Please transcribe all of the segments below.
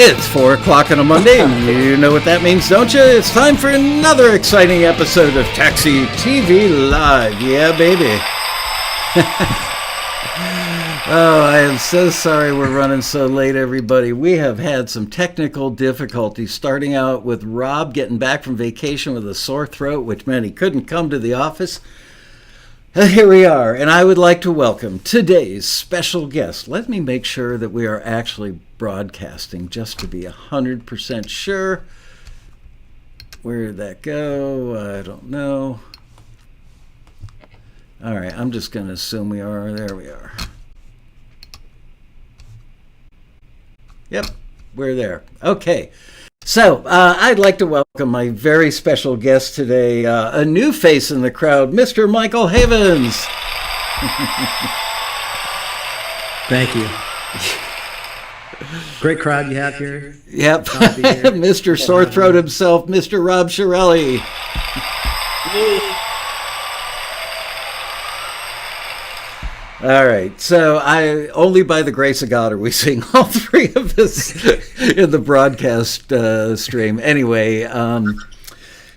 It's 4 o'clock on a Monday, and you know what that means, don't you? It's time for another exciting episode of TAXITV Live. Yeah, baby. Oh, I am so sorry we're running so late, everybody. We have had some technical difficulties, starting out with Rob getting back from vacation with a sore throat, which meant he couldn't come to the office. Here we are, and I would like to welcome today's special guest. Let me make sure that we are actually broadcasting, just to be 100% sure. Where did that go? I don't know. All right, I'm just going to assume we are. There we are. Yep, we're there. Okay. So, I'd like to welcome my very special guest today, a new face in the crowd, Mr. Michael Havens. Thank you. Great crowd you have here. Yep. Mr. Sore Throat himself, Mr. Rob Chiarelli. All right, so only by the grace of God are we seeing all three of us in the broadcast stream. Anyway,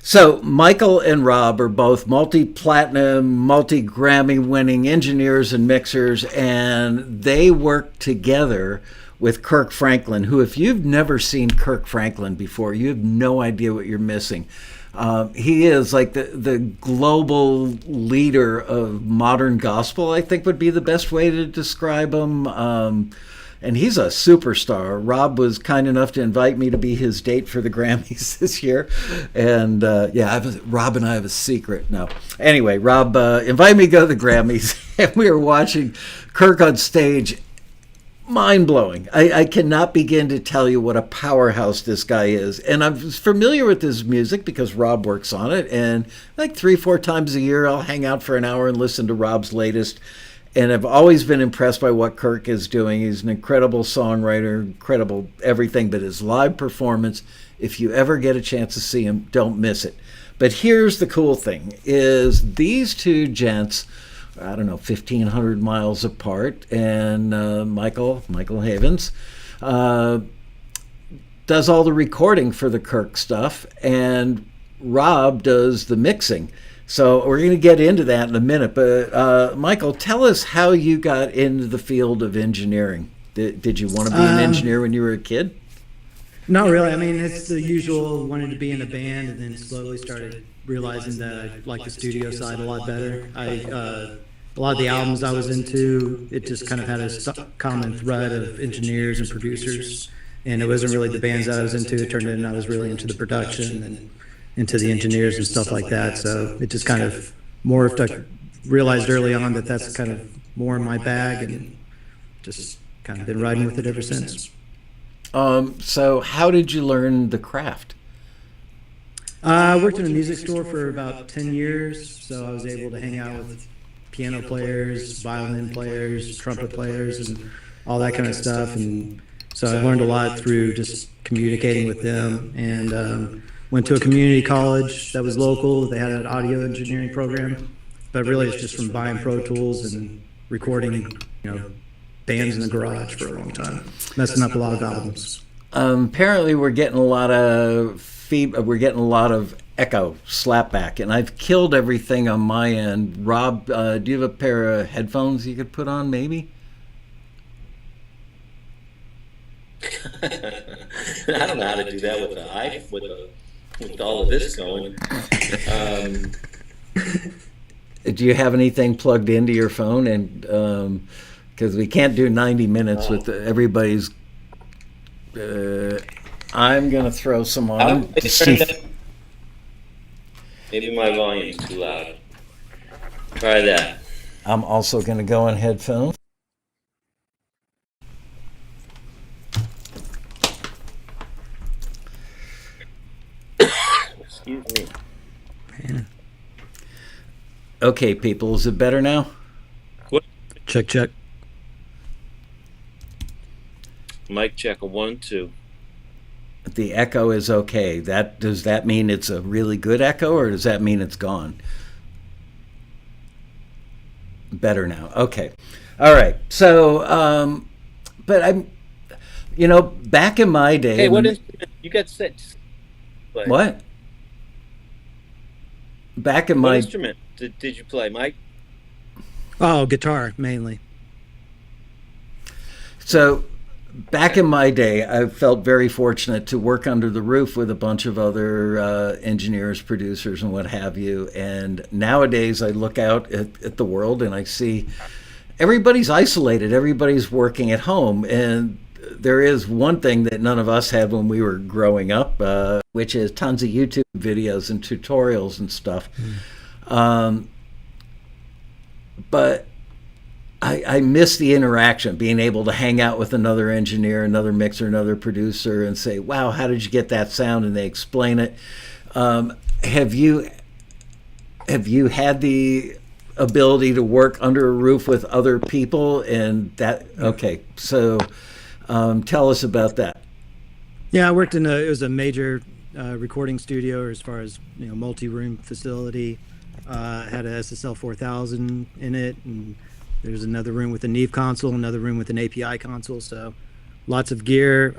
so Michael and Rob are both multi-platinum, multi-Grammy-winning engineers and mixers, and they work together with Kirk Franklin, who, if you've never seen Kirk Franklin before, you have no idea what you're missing. He is like the global leader of modern gospel, I think would be the best way to describe him. And he's a superstar. Rob was kind enough to invite me to be his date for the Grammys this year. And Rob and I have a secret. No. Anyway, Rob invited me to go to the Grammys, and we were watching Kirk on stage. Mind-blowing. I cannot begin to tell you what a powerhouse this guy is. And I'm familiar with his music because Rob works on it. And like 3-4 times a year, I'll hang out for an hour and listen to Rob's latest. And I've always been impressed by what Kirk is doing. He's an incredible songwriter, incredible everything. But his live performance, if you ever get a chance to see him, don't miss it. But here's the cool thing, is these two gents, I don't know, 1,500 miles apart, and Michael Havens does all the recording for the Kirk stuff, and Rob does the mixing. So we're going to get into that in a minute, but Michael, tell us how you got into the field of engineering. Did you want to be an engineer when you were a kid? Not really. I mean, it's the usual, wanted to be in a band, and then slowly started realizing that I like the studio side a lot better. A lot of the albums I was into, it just kind of had a common thread of engineers and producers, and it wasn't really the bands that I was into. It turned in I was really into the production and into the engineers and stuff like that. So it just kind of morphed. I realized early on that that's kind of more in my bag, and just kind of been riding with it ever since. So how did you learn the craft? I worked in a music store for about 10 years, so I was able to hang out with piano players, violin players, trumpet players, and all that kind of stuff. And so I learned a lot through just communicating with them, and went to a community college that was local. They had an audio engineering program, but really it's just from buying Pro Tools and recording, bands in the garage for a long time, messing up a lot of albums. Apparently we're getting a lot of echo slapback, and I've killed everything on my end. Rob, do you have a pair of headphones you could put on, maybe? I don't know how to do that with all of this going. Do you have anything plugged into your phone? And because we can't do 90 minutes with everybody's. I'm gonna throw some on to see. Maybe my volume's too loud. Try that. I'm also going to go on headphones. Excuse me. Man. Okay, people, is it better now? What? Check. Mic check, 1, 2. The echo is okay. Does that mean it's a really good echo, or does that mean it's gone? Better now. Okay. All right. So, but You know, back in my day, Hey, what instrument you got set to play? what? Back in What my instrument did you play, Mike? Oh, guitar mainly. So back Okay. in my day, I felt very fortunate to work under the roof with a bunch of other engineers, producers, and what have you. And nowadays, I look out at the world and I see everybody's isolated, everybody's working at home. And there is one thing that none of us had when we were growing up, which is tons of YouTube videos and tutorials and stuff. Um, but I miss the interaction, being able to hang out with another engineer, another mixer, another producer, and say, "Wow, how did you get that sound?" And they explain it. Um, have you had the ability to work under a roof with other people? And that okay, so tell us about that. Yeah, I worked it was a major recording studio as far as, multi-room facility. Had a SSL 4000 in it, and there's another room with a Neve console, another room with an API console. So lots of gear.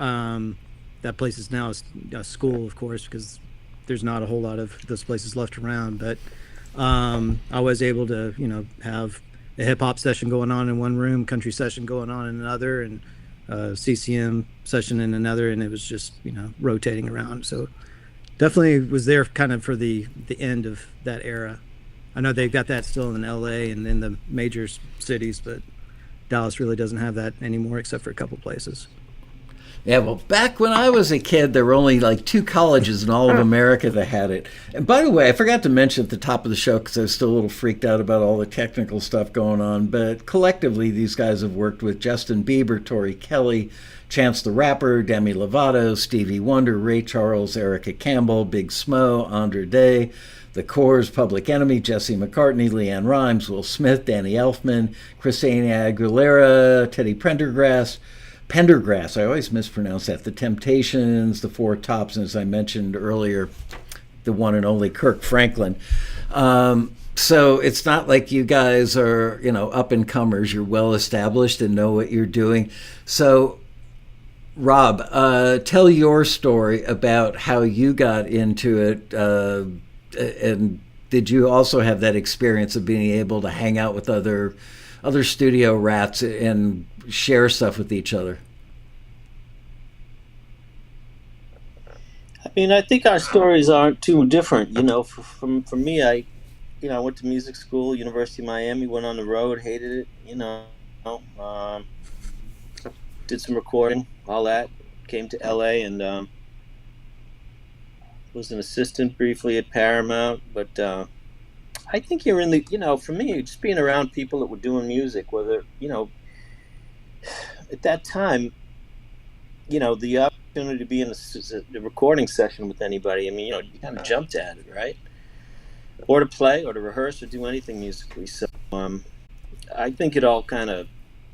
That place is now a school, of course, because there's not a whole lot of those places left around. But I was able to, have a hip hop session going on in one room, country session going on in another, and CCM session in another, and it was just, rotating around. So definitely was there kind of for the end of that era. I know they've got that still in LA and in the major cities, but Dallas really doesn't have that anymore except for a couple places. Yeah, well, back when I was a kid, there were only like 2 colleges in all of America that had it. And by the way, I forgot to mention at the top of the show, because I was still a little freaked out about all the technical stuff going on, but collectively, these guys have worked with Justin Bieber, Tori Kelly, Chance the Rapper, Demi Lovato, Stevie Wonder, Ray Charles, Erica Campbell, Big Smo, Andra Day, The Corrs, Public Enemy, Jesse McCartney, Leanne Rimes, Will Smith, Danny Elfman, Christina Aguilera, Teddy Pendergrass, I always mispronounce that. The Temptations, the Four Tops, and as I mentioned earlier, the one and only Kirk Franklin. So it's not like you guys are, up and comers. You're well established and know what you're doing. So, Rob, tell your story about how you got into it, and did you also have that experience of being able to hang out with other studio rats and share stuff with each other? I mean, I think our stories aren't too different. For me, I went to music school, University of Miami, went on the road, hated it. Um, did some recording, all that. Came to LA and was an assistant briefly at Paramount. But I think you're in the, for me, just being around people that were doing music, whether, at that time, the opportunity to be in a recording session with anybody, I mean, you kind of jumped at it, right? Or to play or to rehearse or do anything musically. So I think it all kind of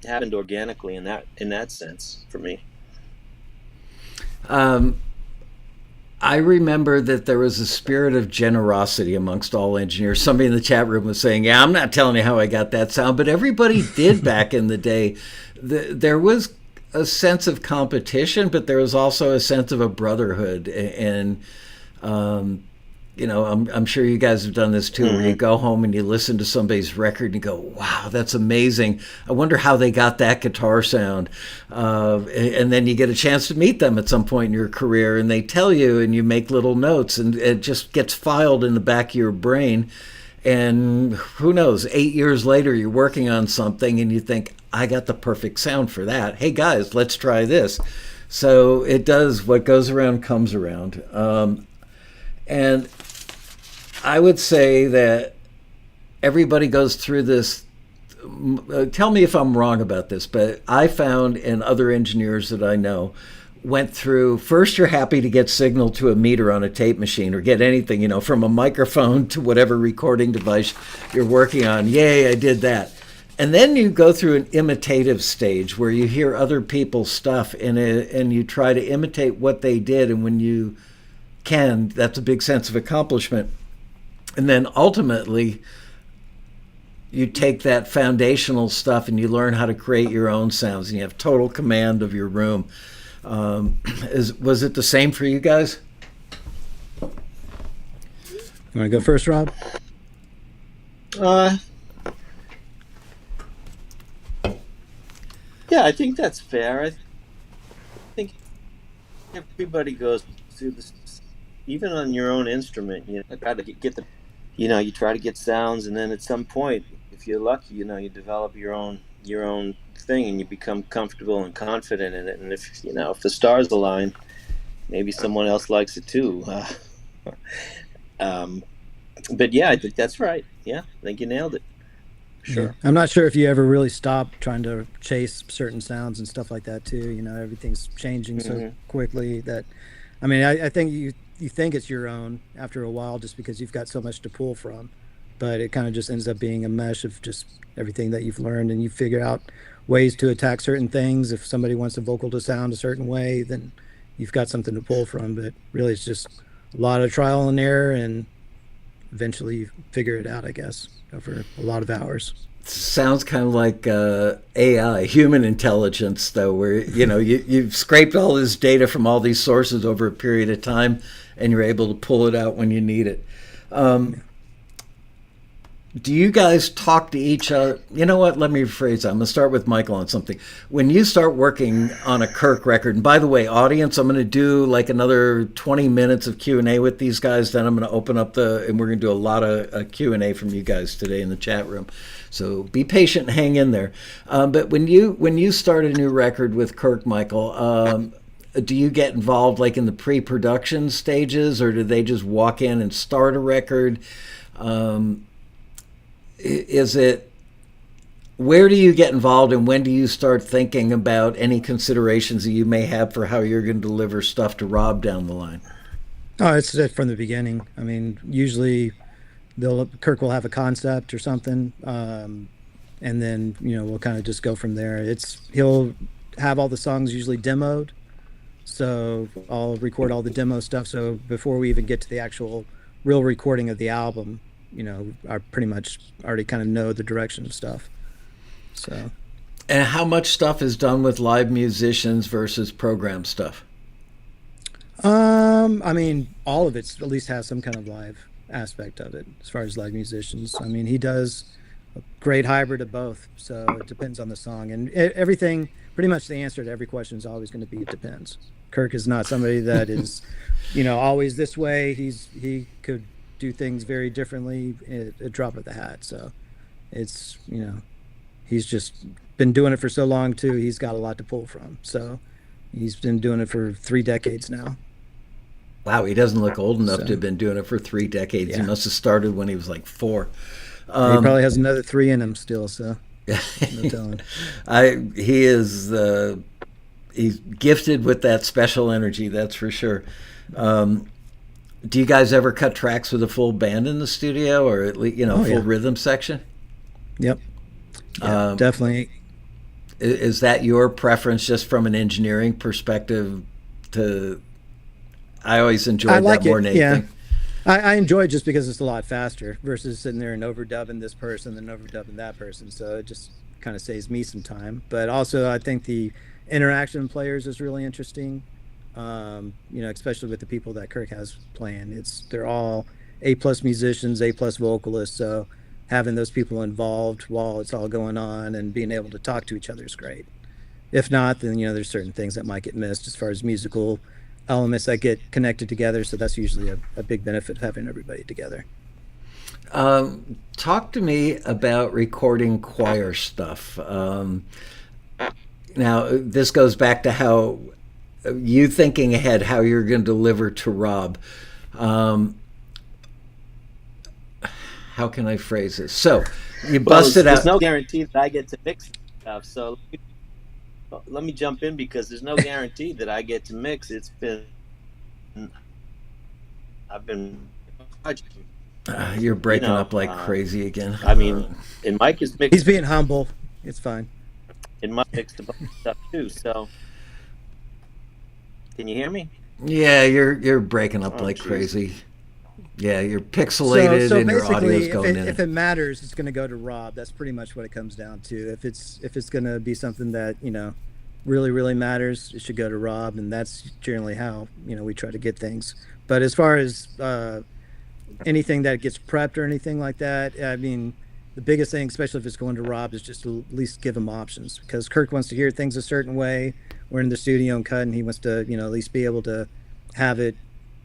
happened organically in that sense for me. I remember that there was a spirit of generosity amongst all engineers. Somebody in the chat room was saying, "Yeah, I'm not telling you how I got that sound," but everybody did back in the day. There was a sense of competition, but there was also a sense of a brotherhood. And I'm sure you guys have done this too, where you go home and you listen to somebody's record and you go, "Wow, that's amazing. I wonder how they got that guitar sound." And then you get a chance to meet them at some point in your career, and they tell you, and you make little notes, and it just gets filed in the back of your brain. And who knows, 8 years later, you're working on something and you think, "I got the perfect sound for that. Hey guys, let's try this." So it does, what goes around comes around. And I would say that everybody goes through this. Tell me if I'm wrong about this, but I found, and other engineers that I know went through, first you're happy to get signal to a meter on a tape machine or get anything, from a microphone to whatever recording device you're working on. Yay, I did that. And then you go through an imitative stage where you hear other people's stuff and you try to imitate what they did. And when you can, that's a big sense of accomplishment. And then ultimately, you take that foundational stuff and you learn how to create your own sounds, and you have total command of your room. Was it the same for you guys? You want to go first, Rob? Yeah, I think that's fair. I think everybody goes through this, even on your own instrument. You know, try to get the, you try to get sounds, and then at some point, if you're lucky, you develop your own thing, and you become comfortable and confident in it. And if the stars align, maybe someone else likes it too. But yeah, I think that's right. Yeah, I think you nailed it. Sure. Yeah. I'm not sure if you ever really stop trying to chase certain sounds and stuff like that too. Everything's changing so quickly that, I think you think it's your own after a while just because you've got so much to pull from, but it kind of just ends up being a mesh of just everything that you've learned, and you figure out ways to attack certain things. If somebody wants a vocal to sound a certain way, then you've got something to pull from. But really, it's just a lot of trial and error, and eventually you figure it out, I guess, over a lot of hours. Sounds kind of like AI, human intelligence, though, where you've scraped all this data from all these sources over a period of time, and you're able to pull it out when you need it. Do you guys talk to each other? You know what? Let me rephrase that. I'm going to start with Michael on something. When you start working on a Kirk record, and by the way, audience, I'm going to do like another 20 minutes of Q&A with these guys. Then I'm going to open up and we're going to do a lot of Q&A from you guys today in the chat room. So be patient and hang in there. But when you start a new record with Kirk, Michael, do you get involved like in the pre-production stages, or do they just walk in and start a record? Where do you get involved, and when do you start thinking about any considerations that you may have for how you're going to deliver stuff to Rob down the line? Oh, it's from the beginning. Usually Kirk will have a concept or something, and then we'll kind of just go from there. He'll have all the songs usually demoed, so I'll record all the demo stuff. So before we even get to the actual real recording of the album, I pretty much already kind of know the direction of stuff. So. And how much stuff is done with live musicians versus program stuff? All of it at least has some kind of live aspect of it as far as live musicians. He does a great hybrid of both, so it depends on the song. And everything, pretty much the answer to every question is always going to be it depends. Kirk is not somebody that is, always this way. He could do things very differently at a drop of the hat. So it's, he's just been doing it for so long too. He's got a lot to pull from. So he's been doing it for 3 decades now. Wow, he doesn't look old enough to have been doing it for 3 decades. Yeah. He must have started when he was like 4. He probably has another 3 in him still, so no telling. He's gifted with that special energy, that's for sure. Do you guys ever cut tracks with a full band in the studio, or at least full rhythm section? Yep. Yeah, definitely. Is that your preference, just from an engineering perspective? I always enjoyed that more than anything. I enjoy it just because it's a lot faster versus sitting there and overdubbing this person and overdubbing that person. So it just kind of saves me some time. But also, I think the interaction with players is really interesting. Especially with the people that Kirk has playing. They're all A+ musicians, A+ vocalists. So having those people involved while it's all going on and being able to talk to each other is great. If not, then there's certain things that might get missed as far as musical elements that get connected together. So that's usually a big benefit of having everybody together. Talk to me about recording choir stuff. Now, this goes back to how you thinking ahead, how you're going to deliver to Rob. How can I phrase this? So you busted out. There's no guarantee that I get to mix stuff. So let me jump in, because there's no guarantee that I get to mix. I've been. You're breaking up like crazy again. And Mike is mixed. He's being humble. It's fine. And Mike mixed a bunch of stuff too. So. Can you hear me? Yeah, you're breaking up like crazy. Yeah, you're pixelated and your audio's going in. If it matters, it's going to go to Rob. That's pretty much what it comes down to. If it's going to be something that really matters, it should go to Rob, and that's generally how we try to get things. But as far as anything that gets prepped or anything like that, I mean, the biggest thing, especially if it's going to Rob, is just to at least give him options, because Kirk wants to hear things a certain way. We're in the studio and cutting. He wants to, at least be able to have it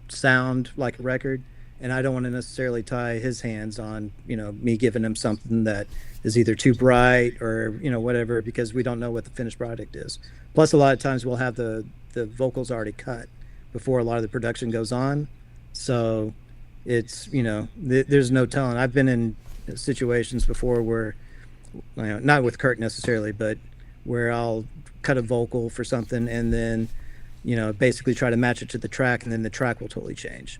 sound like a record. And I don't want to necessarily tie his hands on, me giving him something that is either too bright or, whatever, because we don't know what the finished product is. Plus, a lot of times we'll have the vocals already cut before a lot of the production goes on. So it's, there's no telling. I've been in situations before where, not with Kirk necessarily, but where I'll cut a vocal for something and then, basically try to match it to the track, and then the track will totally change.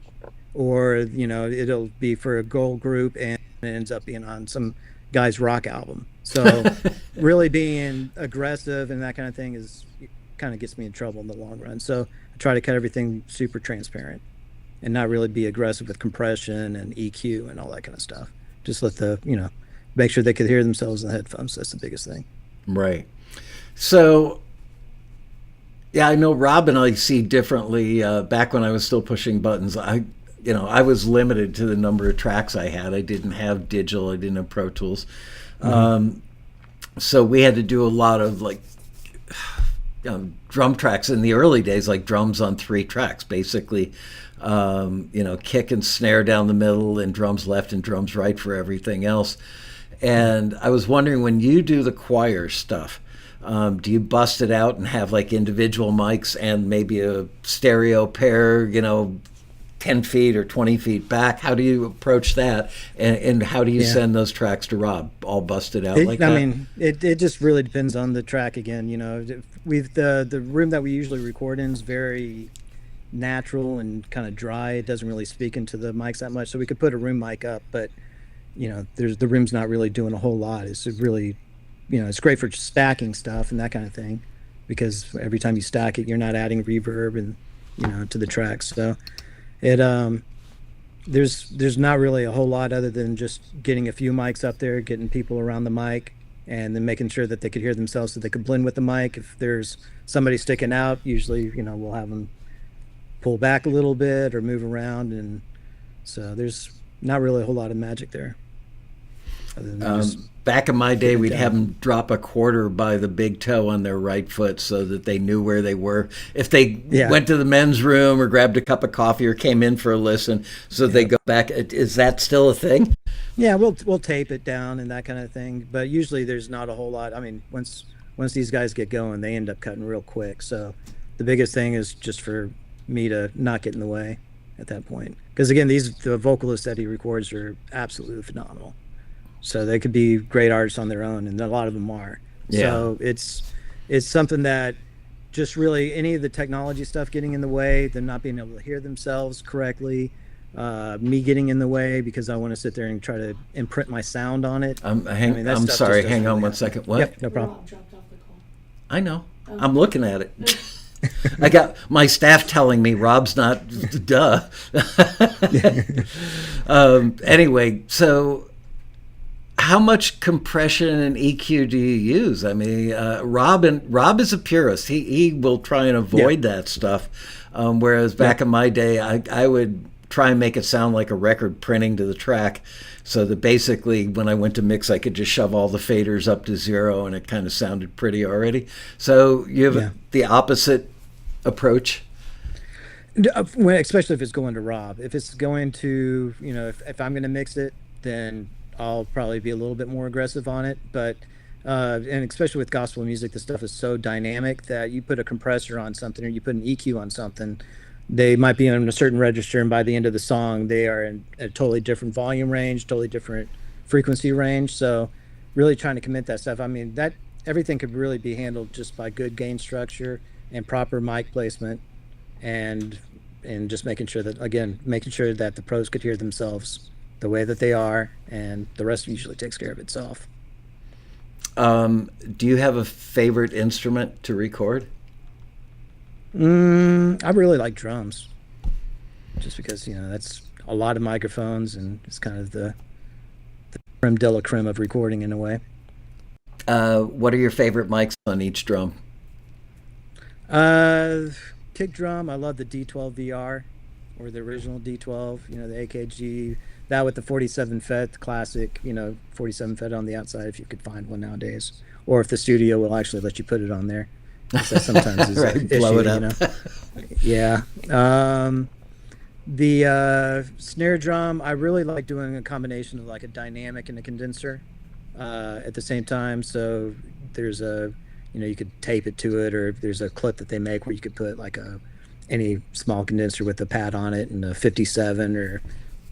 Or, it'll be for a girl group and it ends up being on some guy's rock album. So really being aggressive and that kind of thing kind of gets me in trouble in the long run. So I try to cut everything super transparent and not really be aggressive with compression and EQ and all that kind of stuff. Just let make sure they could hear themselves in the headphones. That's the biggest thing. Right. So, yeah, I know Rob and I see differently. Back when I was still pushing buttons, I was limited to the number of tracks I had. I didn't have digital. I didn't have Pro Tools. Mm-hmm. So we had to do a lot of drum tracks in the early days, like drums on 3 tracks, basically. Kick and snare down the middle and drums left and drums right for everything else. And I was wondering, when you do the choir stuff, do you bust it out and have like individual mics and maybe a stereo pair, 10 feet or 20 feet back? How do you approach that? And how do you send those tracks to Rob? All busted out like that? I mean, it just really depends on the track again. We've the room that we usually record in is very natural and kind of dry. It doesn't really speak into the mics that much. So we could put a room mic up, but the room's not really doing a whole lot. It's really, it's great for stacking stuff and that kind of thing, because every time you stack it, you're not adding reverb and to the tracks. So it there's not really a whole lot other than just getting a few mics up there, getting people around the mic, and then making sure that they could hear themselves so they could blend with the mic. If there's somebody sticking out, usually we'll have them pull back a little bit or move around, and so there's not really a whole lot of magic there. Back in my day, we'd have them drop a quarter by the big toe on their right foot so that they knew where they were. If they went to the men's room or grabbed a cup of coffee or came in for a listen, so they go back. Is that still a thing? Yeah, we'll tape it down and that kind of thing. But usually there's not a whole lot. I mean, once these guys get going, they end up cutting real quick. So the biggest thing is just for me to not get in the way at that point. Because again, the vocalists that he records are absolutely phenomenal. So they could be great artists on their own, and a lot of them are. Yeah. So it's something that just really, any of the technology stuff getting in the way, them not being able to hear themselves correctly, me getting in the way because I want to sit there and try to imprint my sound on it. I'm sorry, hang on one second. What? Yep, no problem. I know. I'm looking at it. I got my staff telling me Rob's not, duh. Anyway, so how much compression and EQ do you use? I mean, Rob is a purist. He will try and avoid that stuff. Whereas back in my day, I would try and make it sound like a record printing to the track, so that basically when I went to mix, I could just shove all the faders up to 0 and it kind of sounded pretty already. So you have the opposite approach? Especially if it's going to Rob. If it's going to, if I'm going to mix it, then I'll probably be a little bit more aggressive on it. But and especially with gospel music, the stuff is so dynamic that you put a compressor on something or you put an EQ on something, they might be on a certain register, and by the end of the song they are in a totally different volume range, totally different frequency range. So really trying to commit that stuff, I mean, that everything could really be handled just by good gain structure and proper mic placement, and just making sure that the pros could hear themselves the way that they are, and the rest usually takes care of itself. Do you have a favorite instrument to record? I really like drums, just because that's a lot of microphones, and it's kind of the creme de la creme of recording in a way. What are your favorite mics on each drum? Uh, Kick drum. I love the D12 VR, or the original D12. The AKG. That with the 47 fet, the classic. 47 fet on the outside if you could find one nowadays, or if the studio will actually let you put it on there, because that sometimes is Right, an blow issue. it up. Yeah. The snare drum. I really like doing a combination of like a dynamic and a condenser at the same time. So there's you could tape it to it, or there's a clip that they make where you could put like any small condenser with a pad on it, and a 57, or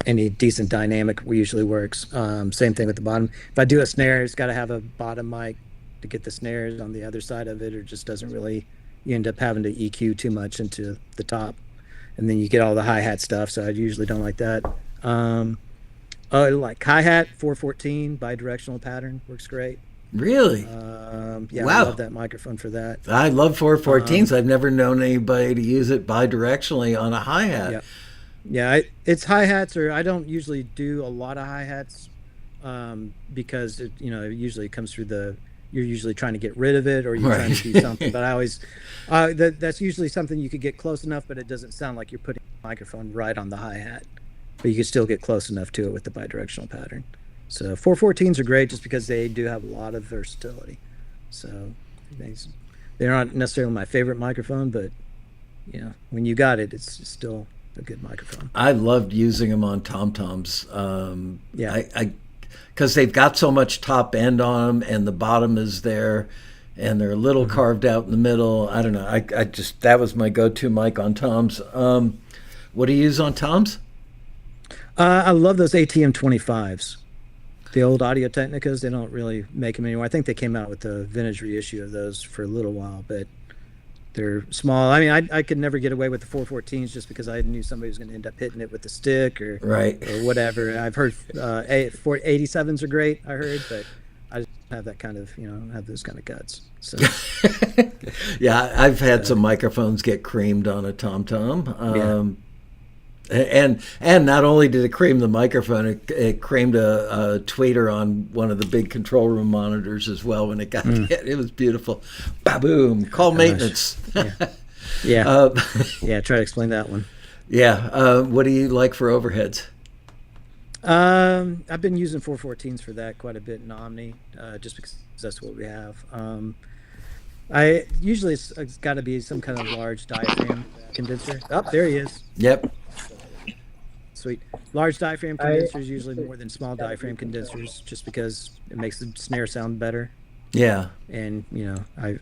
any decent dynamic usually works. Same thing with the bottom. If I do a snare, it's got to have a bottom mic to get the snares on the other side of it, or just doesn't really, you end up having to EQ too much into the top, and then you get all the hi-hat stuff. So I usually don't like that. Like hi-hat 414 bidirectional pattern works great. Really? Yeah, I Wow. love that microphone for that. I love 414s. I've never known anybody to use it bidirectionally on a hi-hat. Yeah, yeah. It's hi-hats, or I don't usually do a lot of hi-hats, because it usually comes through you're usually trying to get rid of it, or you're trying to do something. But I always, that's usually something you could get close enough, but it doesn't sound like you're putting the microphone right on the hi-hat. But you can still get close enough to it with the bidirectional pattern. So 414s are great just because they do have a lot of versatility. So they're not necessarily my favorite microphone, but when you got it, it's still a good microphone. I loved using them on tom-toms. Yeah. Because they've got so much top end on them, and the bottom is there, and they're a little carved out in the middle. I don't know. I just, that was my go-to mic on toms. What do you use on toms? I love those ATM 25s. The old Audio Technicas, they don't really make them anymore. I think they came out with the vintage reissue of those for a little while, but they're small. I mean, I could never get away with the 414s just because I knew somebody was going to end up hitting it with a stick, or whatever. I've heard 87s are great, I heard, but I just don't have that kind of, I don't have those kind of guts. So Yeah, I've had some microphones get creamed on a tom-tom. And not only did it cream the microphone, it creamed a tweeter on one of the big control room monitors as well when it got hit. It was beautiful. Ba-boom. Call maintenance. Yeah. Yeah, try to explain that one. Yeah. What do you like for overheads? I've been using 414s for that quite a bit in Omni, just because that's what we have. I usually it's got to be some kind of large diaphragm condenser. Oh, there he is. Yep. Sweet. Large diaphragm condensers usually more than small diaphragm condensers, just because it makes the snare sound better. Yeah. And I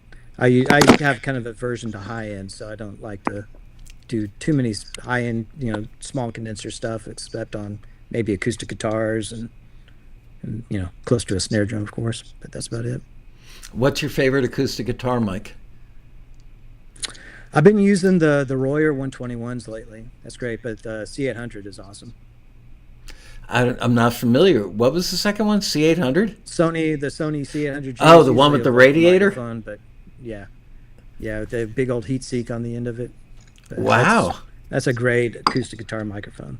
have kind of aversion to high end, so I don't like to do too many high end, small condenser stuff, except on maybe acoustic guitars and close to a snare drum, of course. But that's about it. What's your favorite acoustic guitar mic? I've been using the Royer 121s lately. That's great, but the C800 is awesome. I'm not familiar. What was the second one? C800? The Sony C800. Oh, the one with the radiator? But yeah, with the big old heat sink on the end of it. But wow. That's a great acoustic guitar microphone.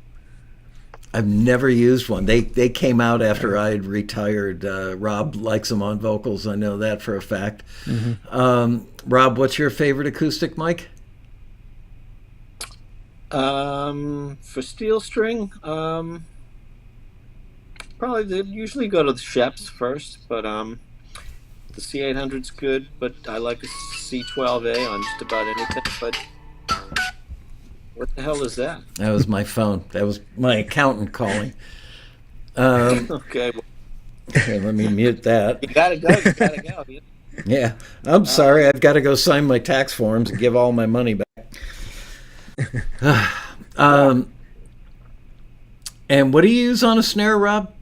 I've never used one. They came out after I had retired. Rob likes them on vocals. I know that for a fact. Rob, what's your favorite acoustic mic? For steel string, probably they usually go to the Sheps first, but the C800's good, but I like a C12A on just about anything. But what the hell is that? That was my phone. That was my accountant calling. Okay, Let me mute that. you gotta go. Yeah, I'm sorry. I've got to go sign my tax forms and give all my money back. And what do you use on a snare, Rob?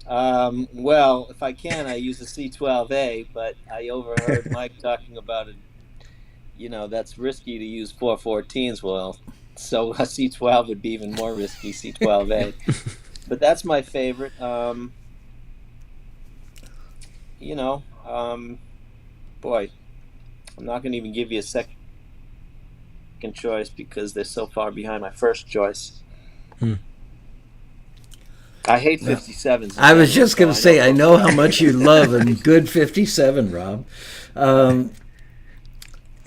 Well, if I can, I use a C12A, but I overheard Mike talking about it. That's risky to use 414s. Well, so a C12 would be even more risky, C12A. But that's my favorite. Boy, I'm not going to even give you a second choice because they're so far behind my first choice. I hate 57s. I was just going to say, I know how much you love a good 57, Rob.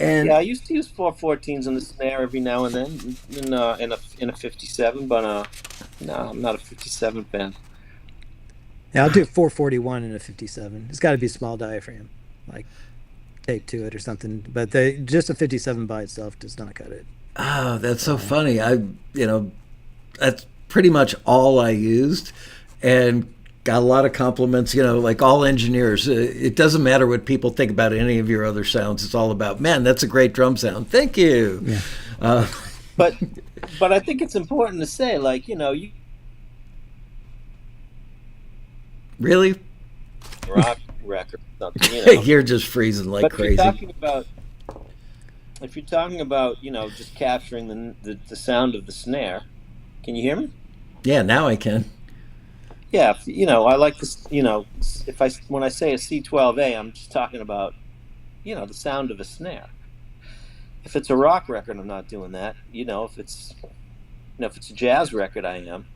And Yeah, I used to use 414s on the snare every now and then in a 57, but no, I'm not a 57 fan. Yeah, I'll do 441 in a 57. It's got to be a small diaphragm, like tape to it or something. But just a 57 by itself does not cut it. oh, that's so funny. That's pretty much all I used, and got a lot of compliments. Like all engineers, it doesn't matter what people think about any of your other sounds. It's all about, man, that's a great drum sound. Thank you. Yeah. But I think it's important to say, like, you Really? rock record something. You're just freezing like But crazy. if you're talking about just capturing the sound of the snare, can you hear me? Yeah, now I can. Yeah, I like this. When I say a C12A, I'm just talking about the sound of a snare. If it's a rock record, I'm not doing that. If it's a jazz record, I am.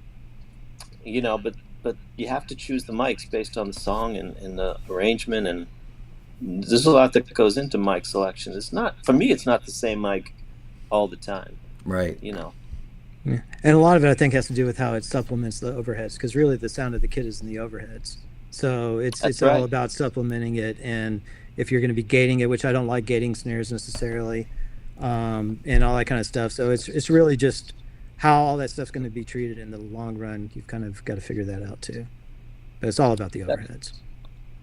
But you have to choose the mics based on the song and the arrangement, and there's a lot that goes into mic selection. It's not, for me, it's not the same mic all the time. Right. Yeah. And a lot of it, I think, has to do with how it supplements the overheads, because really the sound of the kit is in the overheads. So it's right. all about supplementing it. And if you're going to be gating it, which I don't like gating snares necessarily, and all that kind of stuff. So it's really just how all that stuff's going to be treated in the long run. You've kind of got to figure that out too. But it's all about the overheads.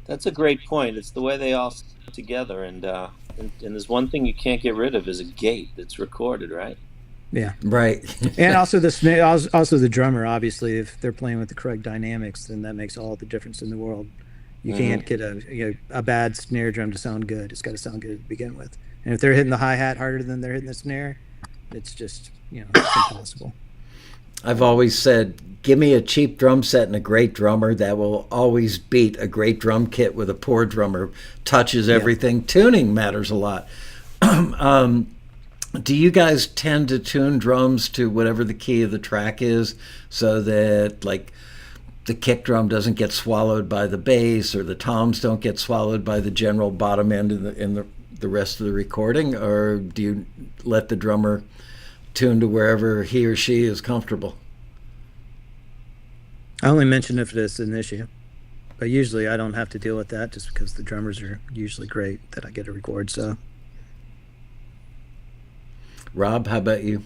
That's a great point. It's the way they all sit together, and there's one thing you can't get rid of is a gate that's recorded, right? Yeah. Right. And also the snare, also the drummer. Obviously, if they're playing with the correct dynamics, then that makes all the difference in the world. You can't get a bad snare drum to sound good. It's got to sound good to begin with. And if they're hitting the hi-hat harder than they're hitting the snare, it's just it's impossible. I've always said, give me a cheap drum set and a great drummer. That will always beat a great drum kit with a poor drummer. Touches everything. Yeah. Tuning matters a lot. Do you guys tend to tune drums to whatever the key of the track is, so that like the kick drum doesn't get swallowed by the bass, or the toms don't get swallowed by the general bottom end in the rest of the recording? Or do you let the drummer tune to wherever he or she is comfortable? I only mention if it's an issue, but usually I don't have to deal with that, just because the drummers are usually great that I get to record. So, Rob, how about you?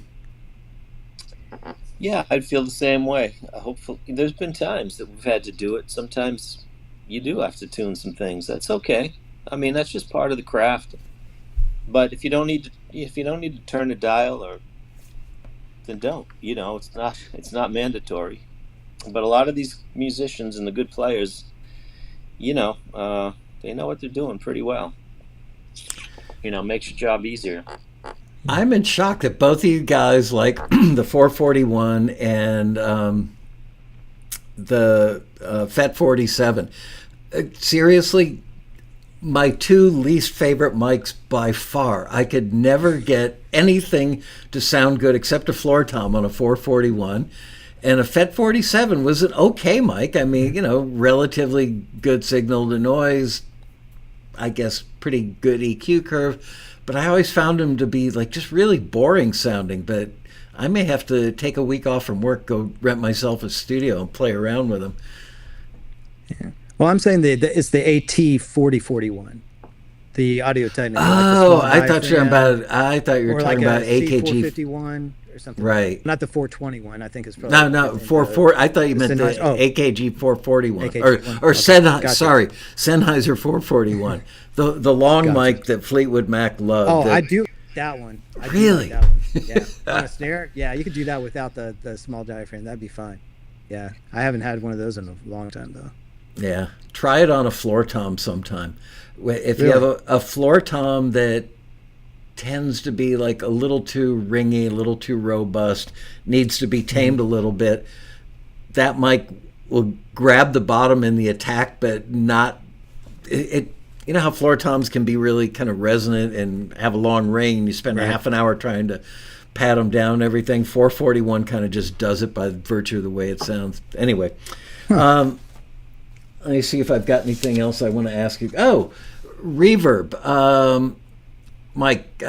Yeah, I'd feel the same way. Hopefully, there's been times that we've had to do it. Sometimes you do have to tune some things. That's okay. I mean, that's just part of the craft. But if you don't need to turn a dial, then don't. It's not mandatory. But a lot of these musicians and the good players, they know what they're doing pretty well. Makes your job easier. I'm in shock that both of you guys like the 441 and the FET 47. Seriously, my two least favorite mics by far. I could never get anything to sound good except a floor tom on a 441. And a FET 47 was an okay mic. I mean, relatively good signal to noise, I guess pretty good EQ curve. But I always found them to be like just really boring sounding. But I may have to take a week off from work, go rent myself a studio and play around with them. Yeah. Well, I'm saying it's the AT 4041, the Audio Technica. Oh, I thought you were talking about AKG 451 or something. Right. Not the 421. I think it's probably no 44. I thought you meant the AKG 441 or Sennheiser 441. The long mic that Fleetwood Mac loved. Oh, I do that one. Really? Like that one. Yeah. On a snare. Yeah, you could do that without the small diaphragm. That'd be fine. Yeah, I haven't had one of those in a long time though. Yeah, try it on a floor tom sometime. If you have a floor tom that tends to be like a little too ringy, a little too robust, needs to be tamed a little bit, that mic will grab the bottom in the attack, but not it. You know how floor toms can be really kind of resonant and have a long ring. You spend a half an hour trying to pat them down and everything. 441 kind of just does it by virtue of the way it sounds. Anyway, let me see if I've got anything else I want to ask you. Oh, reverb. Mike,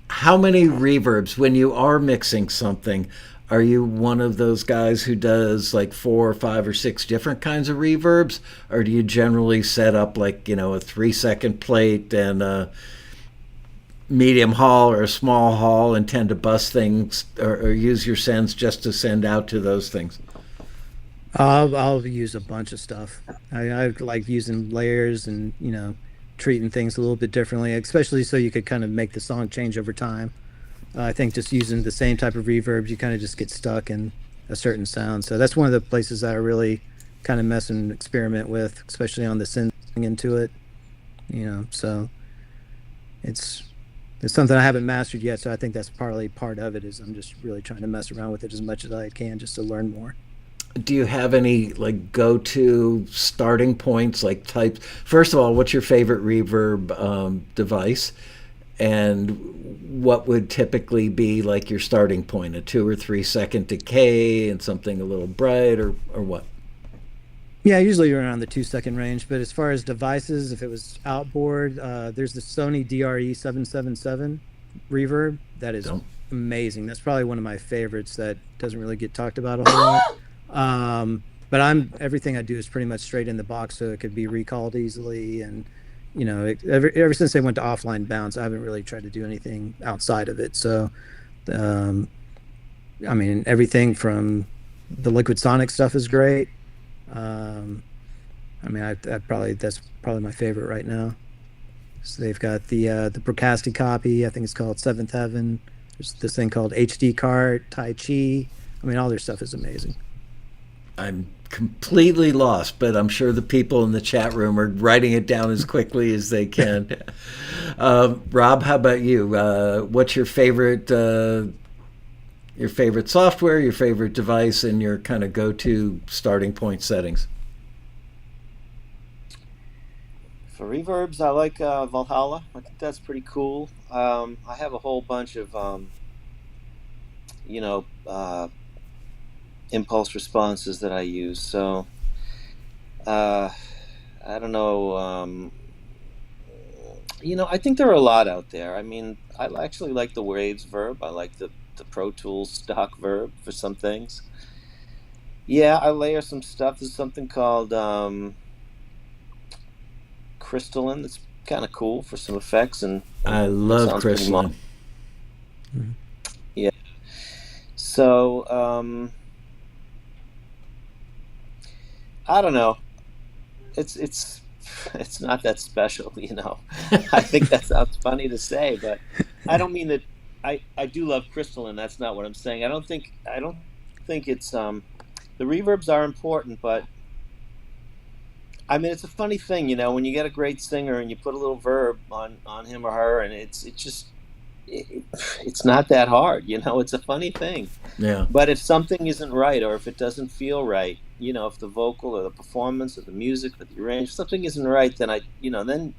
how many reverbs, when you are mixing something, are you one of those guys who does like 4 or 5 or 6 different kinds of reverbs? Or do you generally set up like, a 3-second plate and a medium hall or a small hall and tend to bust things or use your sends just to send out to those things? I'll use a bunch of stuff. I like using layers and, treating things a little bit differently, especially so you could kind of make the song change over time. I think just using the same type of reverbs, you kind of just get stuck in a certain sound. So that's one of the places I really kind of mess and experiment with, especially on the synth into it. So it's something I haven't mastered yet. So I think that's partly part of it is I'm just really trying to mess around with it as much as I can just to learn more. Do you have any like go-to starting points, like types? First of all, what's your favorite reverb device, and what would typically be like your starting point? A 2 or 3 second decay and something a little bright, or what? Yeah, usually around the 2 second range. But as far as devices, if it was outboard, there's the Sony DRE 777 reverb. That is Don't. amazing. That's probably one of my favorites that doesn't really get talked about a whole lot. But everything I do is pretty much straight in the box, so it could be recalled easily. And ever since they went to offline bounce, I haven't really tried to do anything outside of it. So, I mean, everything from the Liquid Sonic stuff is great. I mean, that's probably my favorite right now. So they've got the Procasti copy. I think it's called Seventh Heaven. There's this thing called HD Cart, Tai Chi. I mean, all their stuff is amazing. I'm completely lost, but I'm sure the people in the chat room are writing it down as quickly as they can. Rob, how about you? What's your favorite software, your favorite device, and your kind of go-to starting point settings? For reverbs, I like Valhalla. I think that's pretty cool. I have a whole bunch of, impulse responses that I use. So, I don't know. I think there are a lot out there. I mean, I actually like the Waves Verb. I like the Pro Tools stock Verb for some things. Yeah, I layer some stuff. There's something called Crystalline that's kind of cool for some effects, and I love Crystalline. Mhm. Yeah. So, I don't know. It's not that special, I think that sounds funny to say, but I don't mean that. I do love Crystalline. That's not what I'm saying. I don't think it's the reverbs are important, but I mean, it's a funny thing, when you get a great singer and you put a little verb on him or her, and it's not that hard, it's a funny thing. Yeah. But if something isn't right, or if it doesn't feel right, if the vocal or the performance or the music or the arrangement, if something isn't right, then then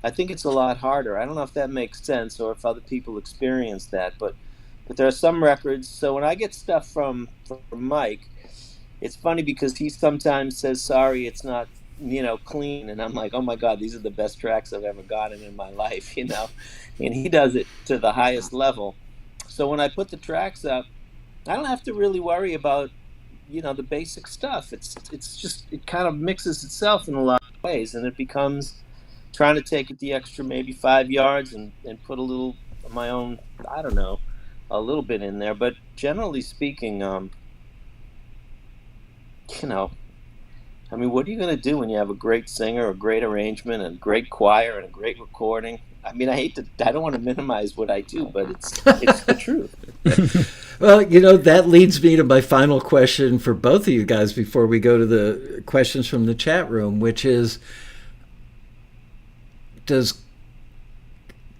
I think it's a lot harder. I don't know if that makes sense or if other people experience that, but there are some records. So when I get stuff from Mike, it's funny because he sometimes says, sorry, it's not, clean. And I'm like, oh my God, these are the best tracks I've ever gotten in my life, and he does it to the highest level. So when I put the tracks up, I don't have to really worry about, the basic stuff. It's just, it kind of mixes itself in a lot of ways, and it becomes trying to take it the extra maybe 5 yards and put a little of my own, I don't know, a little bit in there. But generally speaking, I mean, what are you going to do when you have a great singer, a great arrangement, and a great choir, and a great recording? I mean, I don't want to minimize what I do, but it's the truth. Well, that leads me to my final question for both of you guys before we go to the questions from the chat room, which is, does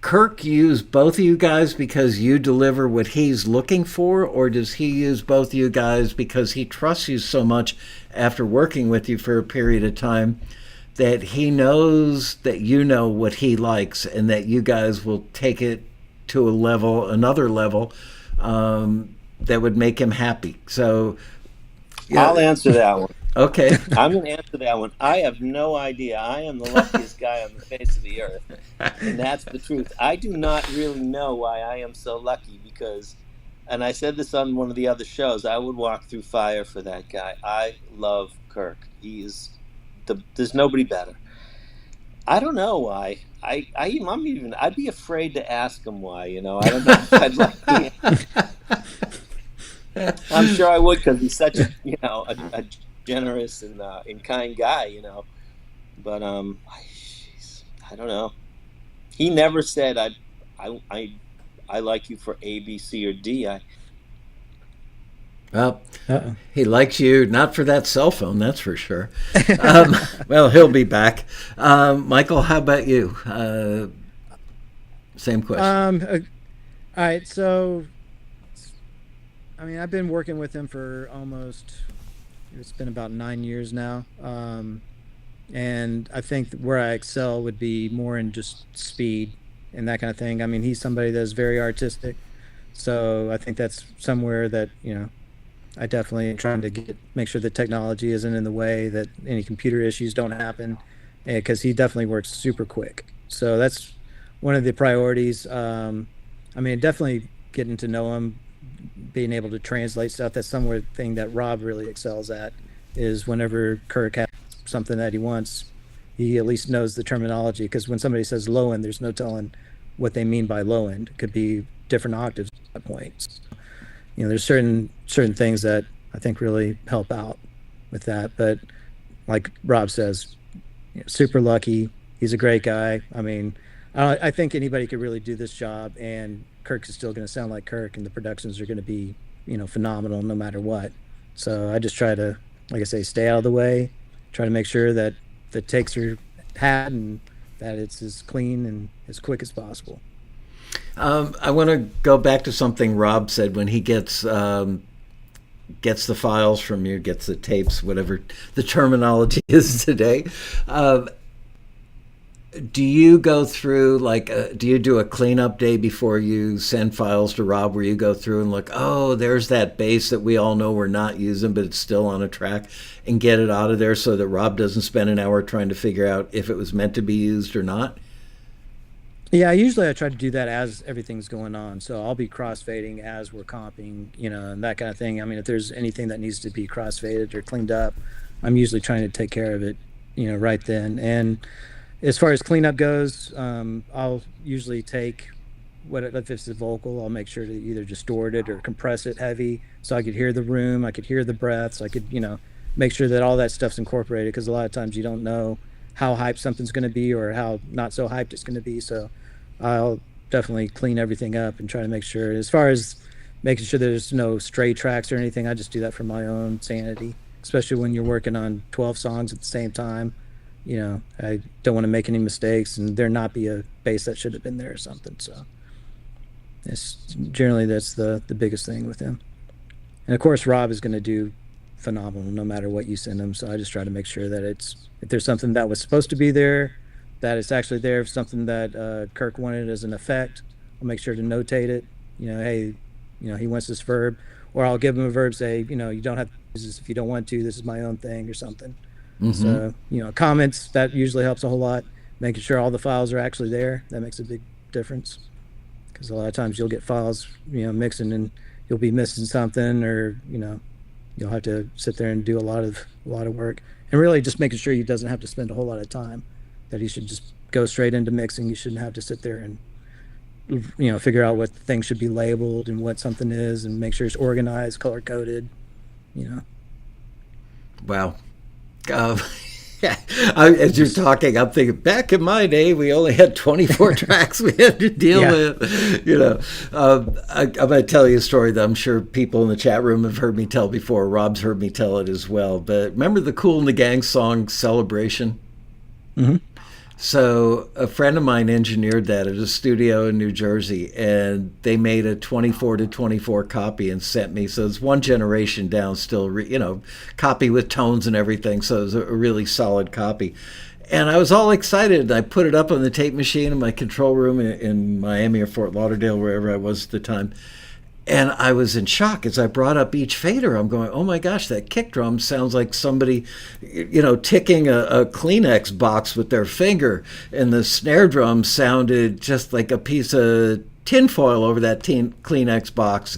Kirk use both of you guys because you deliver what he's looking for, or does he use both of you guys because he trusts you so much after working with you for a period of time that he knows that you know what he likes and that you guys will take it to another level that would make him happy? So I'll answer that one. Okay. I'm going to answer that one. I have no idea. I am the luckiest guy on the face of the earth. And that's the truth. I do not really know why I am so lucky because, and I said this on one of the other shows, I would walk through fire for that guy. I love Kirk. There's nobody better. I don't know why. I'd be afraid to ask him why, I don't know if I'd like the I'm sure I would because he's such a generous and kind guy, But I don't know. He never said I like you for A, B, C, or D. Well, Uh-oh. he likes you not for that cell phone, that's for sure. Well, he'll be back. Michael, how about you? Same question. All right, so I mean, I've been working with him for it's been about 9 years now. And I think where I excel would be more in just speed and that kind of thing. I mean, he's somebody that's very artistic. So I think that's somewhere that, I definitely am trying to make sure the technology isn't in the way, that any computer issues don't happen, because he definitely works super quick. So that's one of the priorities. I mean, definitely getting to know him, being able to translate stuff. That's somewhere thing that Rob really excels at, is whenever Kirk has something that he wants, he at least knows the terminology. Because when somebody says low end, there's no telling what they mean by low end. It could be different octaves at that point. There's certain things that I think really help out with that. But like Rob says, super lucky. He's a great guy. I mean, I think anybody could really do this job, and Kirk is still going to sound like Kirk, and the productions are going to be, phenomenal no matter what. So I just try to, like I say, stay out of the way, try to make sure that the takes are had and that it's as clean and as quick as possible. I want to go back to something Rob said when he gets the files from you, gets the tapes, whatever the terminology is today. Do you go through, do you do a cleanup day before you send files to Rob, where you go through and look, oh, there's that bass that we all know we're not using, but it's still on a track, and get it out of there so that Rob doesn't spend an hour trying to figure out if it was meant to be used or not? Yeah, usually I try to do that as everything's going on. So I'll be crossfading as we're comping, and that kind of thing. I mean, if there's anything that needs to be crossfaded or cleaned up, I'm usually trying to take care of it, right then. And as far as cleanup goes, I'll usually take if it's a vocal, I'll make sure to either distort it or compress it heavy so I could hear the room, I could hear the breaths, I could, make sure that all that stuff's incorporated, because a lot of times you don't know how hyped something's going to be or how not so hyped it's going to be. So I'll definitely clean everything up and try to make sure, as far as making sure there's no stray tracks or anything, I just do that for my own sanity, especially when you're working on 12 songs at the same time. I don't want to make any mistakes and there not be a bass that should have been there or something. So that's the biggest thing with him. And of course, Rob is going to do phenomenal no matter what you send him. So I just try to make sure that if there's something that was supposed to be there, that it's actually there. If something that Kirk wanted as an effect, I'll make sure to notate it. Hey, he wants this verb, or I'll give him a verb, say, you don't have to use this if you don't want to. This is my own thing or something. Mm-hmm. So, comments, that usually helps a whole lot. Making sure all the files are actually there, that makes a big difference. Because a lot of times you'll get files, mixing, and you'll be missing something, or, you'll have to sit there and do a lot of work. And really just making sure he doesn't have to spend a whole lot of time, that he should just go straight into mixing. You shouldn't have to sit there and, figure out what things should be labeled and what something is, and make sure it's organized, color-coded, Wow. As you're talking, I'm thinking, back in my day, we only had 24 tracks we had to deal with. I'm going to tell you a story that I'm sure people in the chat room have heard me tell before. Rob's heard me tell it as well. But remember the Kool and the Gang song, Celebration? Mm-hmm. So a friend of mine engineered that at a studio in New Jersey, and they made a 24 to 24 copy and sent me. So it's one generation down still, copy with tones and everything. So it was a really solid copy. And I was all excited. I put it up on the tape machine in my control room in Miami or Fort Lauderdale, wherever I was at the time. And I was in shock as I brought up each fader. I'm going, oh my gosh, that kick drum sounds like somebody, ticking a Kleenex box with their finger. And the snare drum sounded just like a piece of tinfoil over that Kleenex box.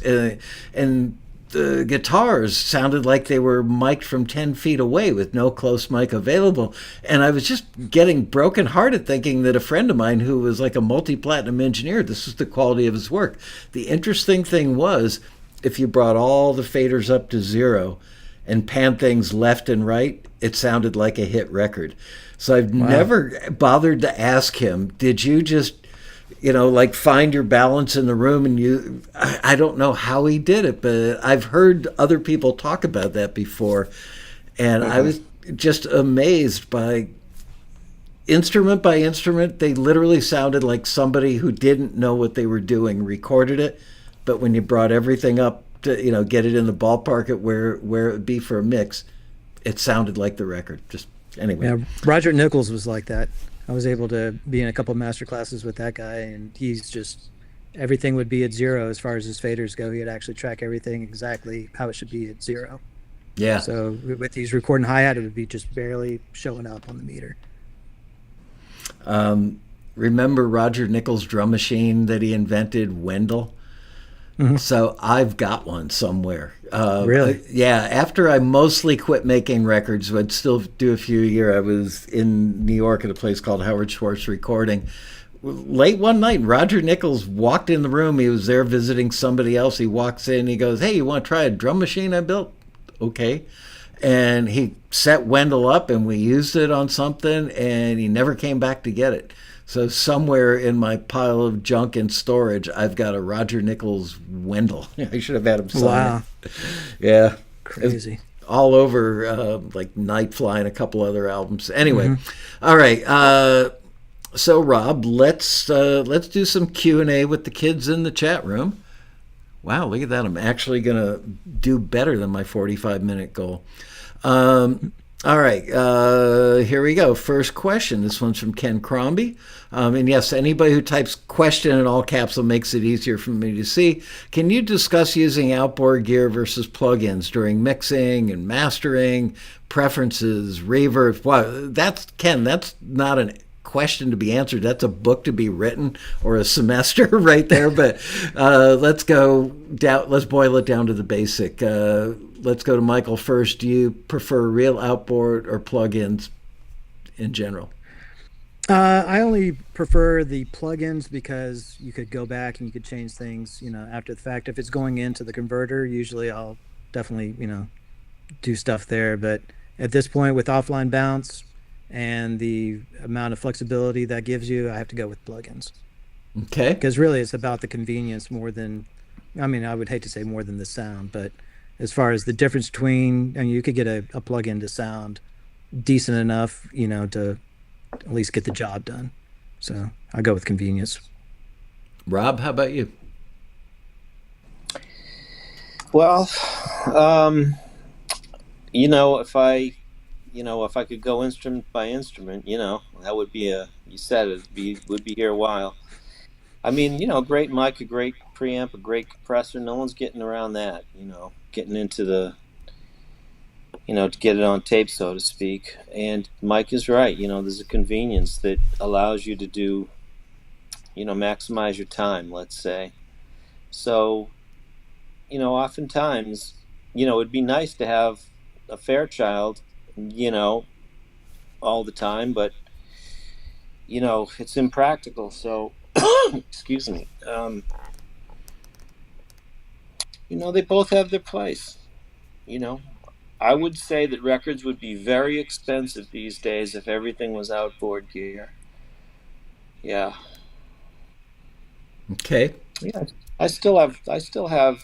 And the guitars sounded like they were mic'd from 10 feet away with no close mic available. And I was just getting brokenhearted thinking that a friend of mine who was like a multi-platinum engineer, this was the quality of his work. The interesting thing was, if you brought all the faders up to 0 and panned things left and right, it sounded like a hit record. So I've never bothered to ask him, did you just find your balance in the room? And I don't know how he did it, but I've heard other people talk about that before. And I was just amazed by instrument, they literally sounded like somebody who didn't know what they were doing recorded it. But when you brought everything up to, get it in the ballpark at where it would be for a mix, it sounded like the record. Just anyway. Yeah, Roger Nichols was like that. I was able to be in a couple of master classes with that guy, and he's just, everything would be at 0 as far as his faders go. He'd actually track everything exactly how it should be at 0. Yeah. So with these recording hi-hat, it would be just barely showing up on the meter. Remember Roger Nichols' drum machine that he invented, Wendell? Mm-hmm. So I've got one somewhere. Really? Yeah. After I mostly quit making records, I'd still do a few a year. I was in New York at a place called Howard Schwartz Recording. Late one night, Roger Nichols walked in the room. He was there visiting somebody else. He walks in. He goes, "Hey, you want to try a drum machine I built?" Okay. And he set Wendell up, and we used it on something, and he never came back to get it. So somewhere in my pile of junk and storage, I've got a Roger Nichols Wendell. I should have had him sign Wow. it. Yeah. Crazy. All over, like Night Fly and a couple other albums. Anyway, all right. So Rob, let's do some Q&A with the kids in the chat room. Wow, look at that. I'm actually going to do better than my 45-minute goal. All right, here we go. First question. This one's from Ken Crombie. And yes, anybody who types question in all caps makes it easier for me to see. Can you discuss using outboard gear versus plugins during mixing and mastering, preferences, reverb? Wow, that's Ken. That's not a question to be answered. That's a book to be written or a semester right there. But let's go down. Let's boil it down to the basic. Let's go to Michael first. Do you prefer real outboard or plugins in general? I only prefer the plugins because you could go back and you could change things, after the fact. If it's going into the converter, usually I'll definitely, do stuff there. But at this point, with offline bounce and the amount of flexibility that gives you, I have to go with plugins. Okay. Because really it's about the convenience more than, I would hate to say more than the sound, but as far as the difference between, you could get a plug-in to sound decent enough, to at least get the job done. So I go with convenience. Rob, how about you? Well, if I could go instrument by instrument, that would be would be here a while. Great mic, a great preamp, a great compressor. No one's getting around that, getting into the, to get it on tape, so to speak. And Mike is right. There's a convenience that allows you to do, maximize your time, let's say. So, oftentimes, it'd be nice to have a Fairchild, all the time, but, it's impractical. So, excuse me. They both have their place. I would say that records would be very expensive these days if everything was outboard gear. Yeah. Okay. Yeah. I still have.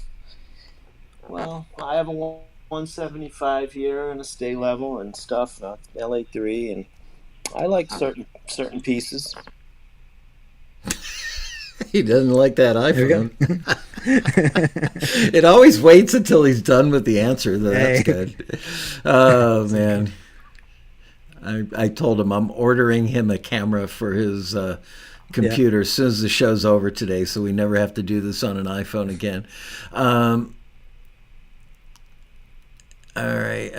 Well, I have a 175 here and a stay level and stuff, LA3, and I like certain pieces. He doesn't like that iPhone. It always waits until he's done with the answer, though. That's good. Oh, man. I told him I'm ordering him a camera for his computer as soon as the show's over today, so we never have to do this on an iPhone again. All right.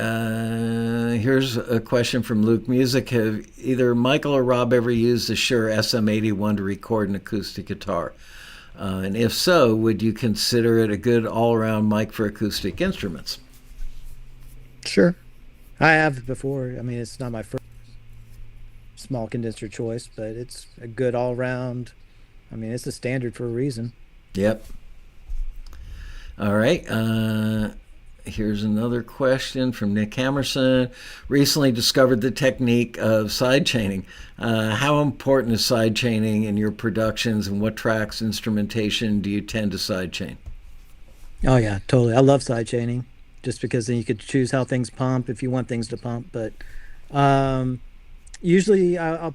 Here's a question from Luke Music. Have either Michael or Rob ever used the Shure SM81 to record an acoustic guitar? And if so, would you consider it a good all-around mic for acoustic instruments? Sure. I have before. I mean, it's not my first small condenser choice, but it's a good all-around. I mean, it's a standard for a reason. Yep. All right. Here's another question from Nick Hamerson. Recently discovered the technique of sidechaining. How important is sidechaining in your productions, and what tracks, instrumentation do you tend to sidechain? Oh yeah, totally. I love sidechaining just because then you could choose how things pump if you want things to pump. But usually I'll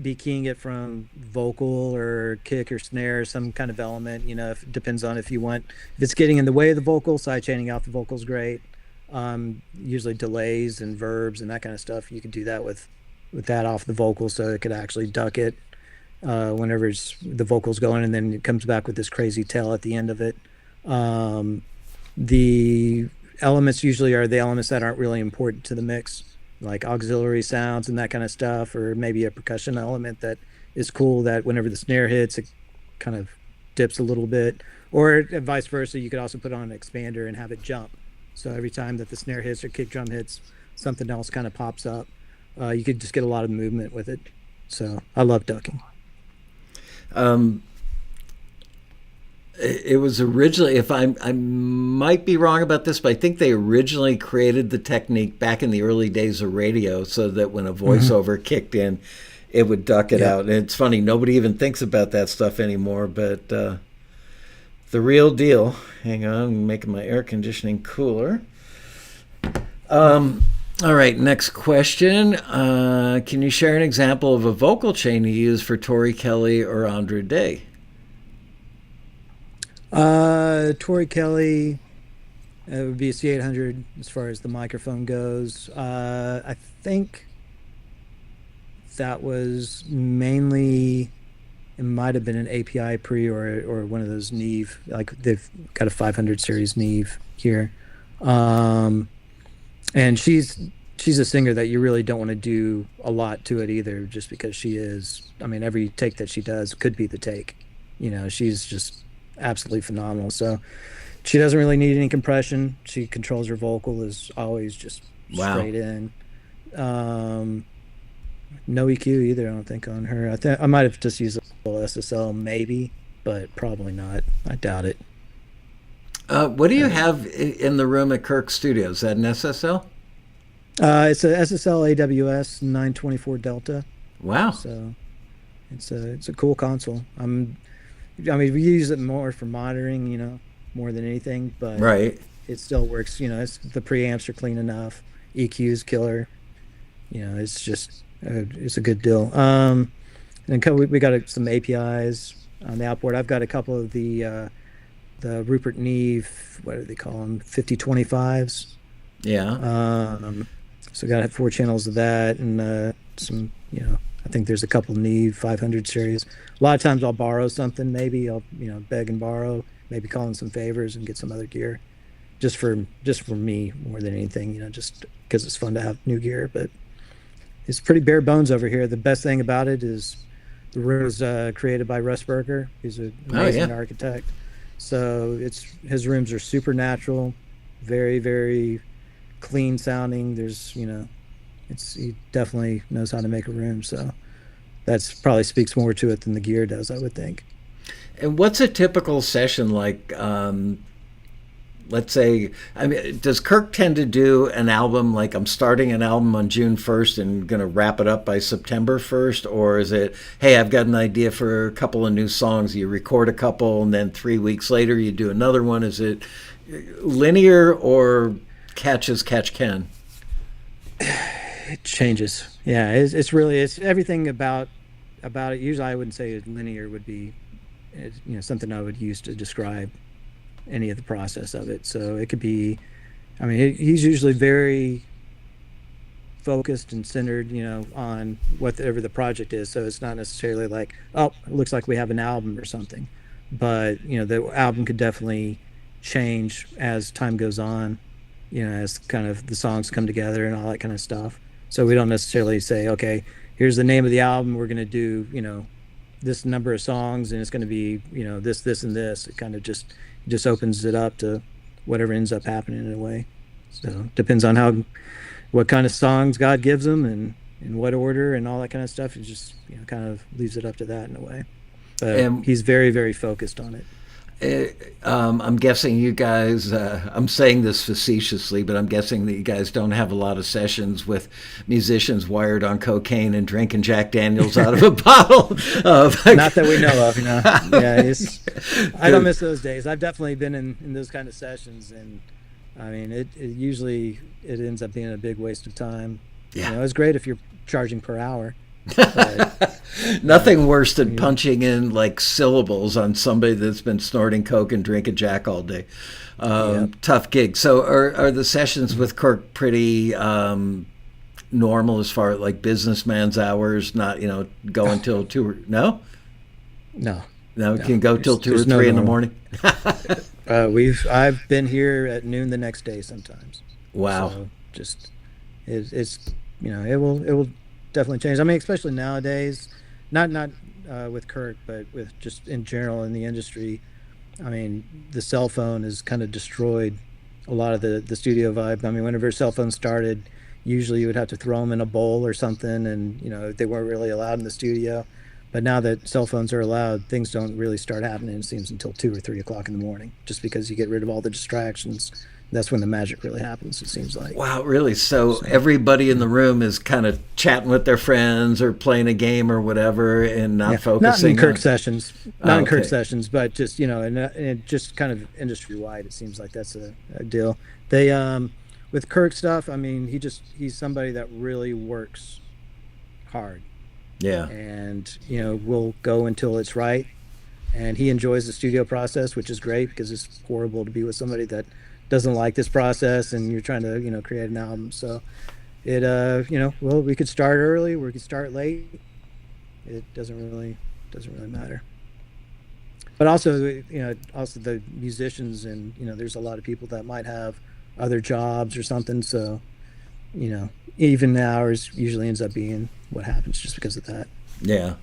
be keying it from vocal or kick or snare, some kind of element, you know, if it depends on if it's getting in the way of the vocal, sidechaining out the vocals great. Usually delays and verbs and that kind of stuff, you could do that with that off the vocal, so it could actually duck it whenever the vocal's going, and then it comes back with this crazy tail at the end of it. The elements usually are the elements that aren't really important to the mix, like auxiliary sounds and that kind of stuff, or maybe a percussion element that is cool that whenever the snare hits, it kind of dips a little bit, or vice versa. You could also put on an expander and have it jump. So every time that the snare hits or kick drum hits, something else kind of pops up. You could just get a lot of movement with it. So I love ducking. It was originally, if I might be wrong about this, but I think they originally created the technique back in the early days of radio so that when a voiceover kicked in, it would duck it out. And it's funny, nobody even thinks about that stuff anymore, but the real deal. Hang on, I'm making my air conditioning cooler. All right, next question. Can you share an example of a vocal chain you use for Tori Kelly or Andra Day? Tori Kelly, it would be a C800 as far as the microphone goes. I think that was mainly, it might have been an API pre or one of those Neve, like they've got a 500 series Neve here. And she's a singer that you really don't want to do a lot to it either, just because she is, I mean, every take that she does could be the take. You know, she's just absolutely phenomenal. So she doesn't really need any compression. She controls her vocal is always just straight in. No EQ either, I don't think, on her. I might have just used a little SSL maybe, but probably not. I doubt it. What do you have in the room at Kirk Studios? Is that an SSL? It's a SSL AWS 924 Delta. Wow. So it's a cool console. I mean, we use it more for monitoring, you know, more than anything, but it still works. You know, the preamps are clean enough. EQ's killer. You know, it's just, it's a good deal. And we got some APIs on the outboard. I've got a couple of the Rupert Neve, what do they call them? 5025s. Yeah. So got 4 channels of that, and some, you know, I think there's a couple Neve 500 series. A lot of times I'll borrow something, maybe I'll, you know, beg and borrow, maybe call in some favors and get some other gear, just for me more than anything, you know, just because it's fun to have new gear. But it's pretty bare bones over here. The best thing about it is the room was created by Russ Berger. He's an amazing architect. So his rooms are super natural, very, very clean sounding. There's, you know, he definitely knows how to make a room. So that's probably speaks more to it than the gear does, I would think. And what's a typical session like? Let's say, I mean, does Kirk tend to do an album like I'm starting an album on June 1st and going to wrap it up by September 1st? Or is it, hey, I've got an idea for a couple of new songs. You record a couple and then 3 weeks later you do another one. Is it linear or catch as catch can? It changes. Yeah, it's really, it's everything about it. Usually I wouldn't say linear would be, you know, something I would use to describe any of the process of it. So it could be, I mean, he's usually very focused and centered, on whatever the project is. So it's not necessarily like, oh, it looks like we have an album or something, but the album could definitely change as time goes on, as kind of the songs come together and all that kind of stuff. So we don't necessarily say, okay, here's the name of the album, we're going to do, this number of songs, and it's going to be, this and this. It kind of just opens it up to whatever ends up happening in a way. So depends on what kind of songs God gives them and in what order and all that kind of stuff. It just kind of leaves it up to that in a way. But he's very, very focused on it. I'm guessing you guys, I'm saying this facetiously, but I'm guessing that you guys don't have a lot of sessions with musicians wired on cocaine and drinking Jack Daniels out of a bottle. Not that we know of, Yeah, I don't miss those days. I've definitely been in those kind of sessions, and I mean, it usually ends up being a big waste of time. Yeah. It's great if you're charging per hour. Nothing worse than punching in like syllables on somebody that's been snorting coke and drinking Jack all day. Tough gig. So are the sessions with Kirk pretty normal as far as like businessman's hours? Not go until 2 no it can go till 2 or 3 in the morning. I've been here at noon the next day sometimes. Wow. So just it's it will definitely change. I mean, especially nowadays, not with Kirk, but with just in general in the industry. I mean, the cell phone has kind of destroyed a lot of the studio vibe. I mean, whenever cell phones started, usually you would have to throw them in a bowl or something, and they weren't really allowed in the studio. But now that cell phones are allowed, things don't really start happening, it seems, until 2 or 3 o'clock in the morning, just because you get rid of all the distractions. That's when the magic really happens, it seems like. Wow, really? So everybody in the room is kind of chatting with their friends or playing a game or whatever, and not focusing. Not in Kirk sessions, in Kirk sessions, but just and just kind of industry wide. It seems like that's a deal. They with Kirk stuff. I mean, he's somebody that really works hard. Yeah. And will go until it's right, and he enjoys the studio process, which is great, because it's horrible to be with somebody that doesn't like this process and you're trying to create an album. So it we could start early, we could start late. It doesn't really matter. But also the musicians, and there's a lot of people that might have other jobs or something, so even hours usually ends up being what happens just because of that. Yeah.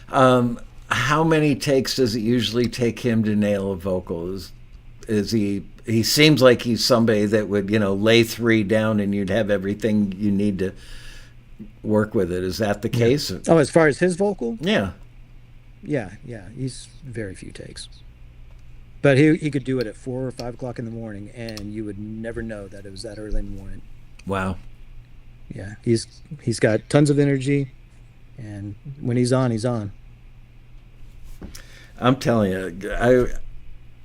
How many takes does it usually take him to nail a vocal? Is he seems like he's somebody that would, lay 3 down and you'd have everything you need to work with it. Is that the case? Oh, as far as his vocal? Yeah. Yeah. He's very few takes. But he could do it at 4 or 5 o'clock in the morning, and you would never know that it was that early in the morning. Wow. Yeah, he's got tons of energy, and when he's on, he's on. I'm telling you,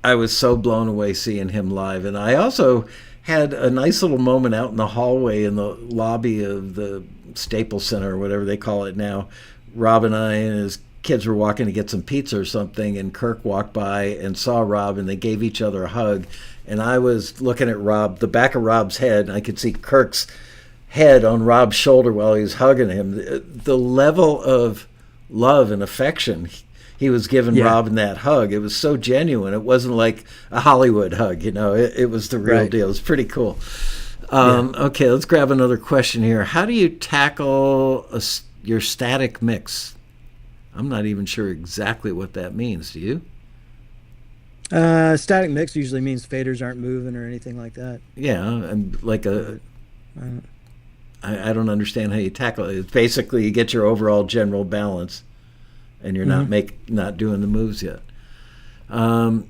I was so blown away seeing him live. And I also had a nice little moment out in the hallway in the lobby of the Staples Center, or whatever they call it now. Rob and I and his kids were walking to get some pizza or something, and Kirk walked by and saw Rob, and they gave each other a hug. And I was looking at Rob, the back of Rob's head, and I could see Kirk's head on Rob's shoulder while he was hugging him. The level of love and affection he was giving Rob in that hug, it was so genuine. It wasn't like a Hollywood hug, it was the real deal. It was pretty cool. Okay, let's grab another question here. How do you tackle your static mix? I'm not even sure exactly what that means. Do you? Static mix usually means faders aren't moving or anything like that. Yeah, and like I don't understand how you tackle it. It's basically you get your overall general balance, and you're not doing the moves yet. Do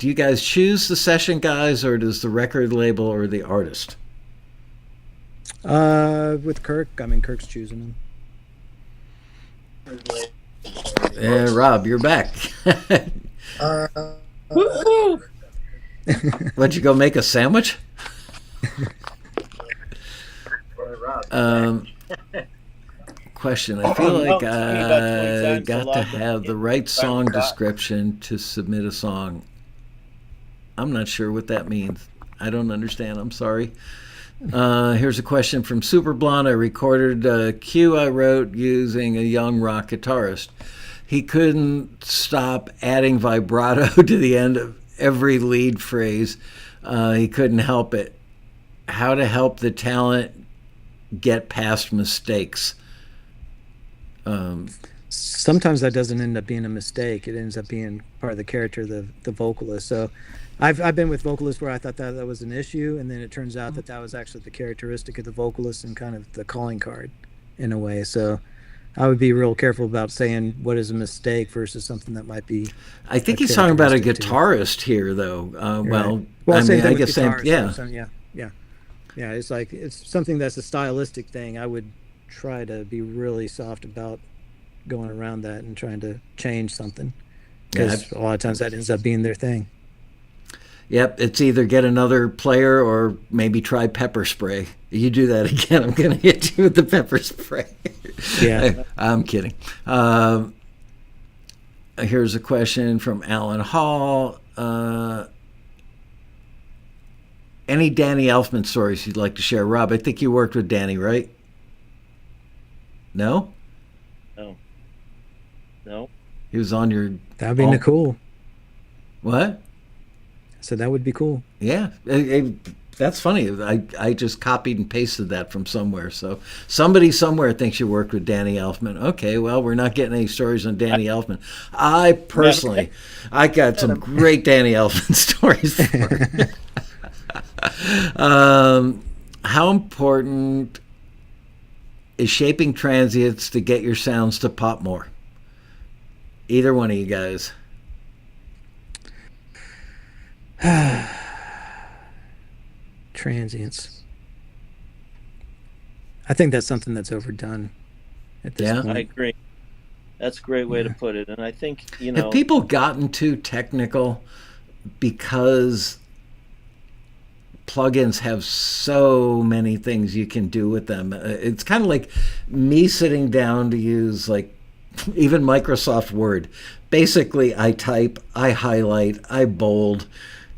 you guys choose the session guys, or does the record label or the artist? With Kirk, Kirk's choosing them. Yeah, Rob, you're back. What'd you go make a sandwich? Question. I feel like I got to have the right song description to submit a song. I'm not sure what that means. I don't understand. I'm sorry. Here's a question from Super Blonde. I recorded a cue I wrote using a young rock guitarist. He couldn't stop adding vibrato to the end of every lead phrase. He couldn't help it. How to help the talent get past mistakes? Sometimes that doesn't end up being a mistake. It ends up being part of the character of the vocalist. So I've been with vocalists where I thought that was an issue, and then it turns out that was actually the characteristic of the vocalist and kind of the calling card in a way. So I would be real careful about saying what is a mistake versus something that might be. I think he's talking about a guitarist here, though. Right. Well, I same mean, thing I with guess same. guitars, Yeah. so, yeah. It's something that's a stylistic thing. I would try to be really soft about going around that and trying to change something, because a lot of times that ends up being their thing. Yep, it's either get another player or maybe try pepper spray. You do that again, I'm going to hit you with the pepper spray. Yeah. I'm kidding. Here's a question from Alan Hall. Any Danny Elfman stories you'd like to share? Rob, I think you worked with Danny, right? No? No. He was on your... That would be cool. What? So that would be cool. Yeah. That's funny. I just copied and pasted that from somewhere. So somebody somewhere thinks you worked with Danny Elfman. Okay, well, we're not getting any stories on Danny Elfman. I personally, I got some great Danny Elfman stories for how important is shaping transients to get your sounds to pop more? Either one of you guys. Transients. I think that's something that's overdone at this point. I agree. That's a great way to put it. And I think, have people gotten too technical because plugins have so many things you can do with them? It's kind of like me sitting down to use even Microsoft Word. Basically, I type, I highlight, I bold,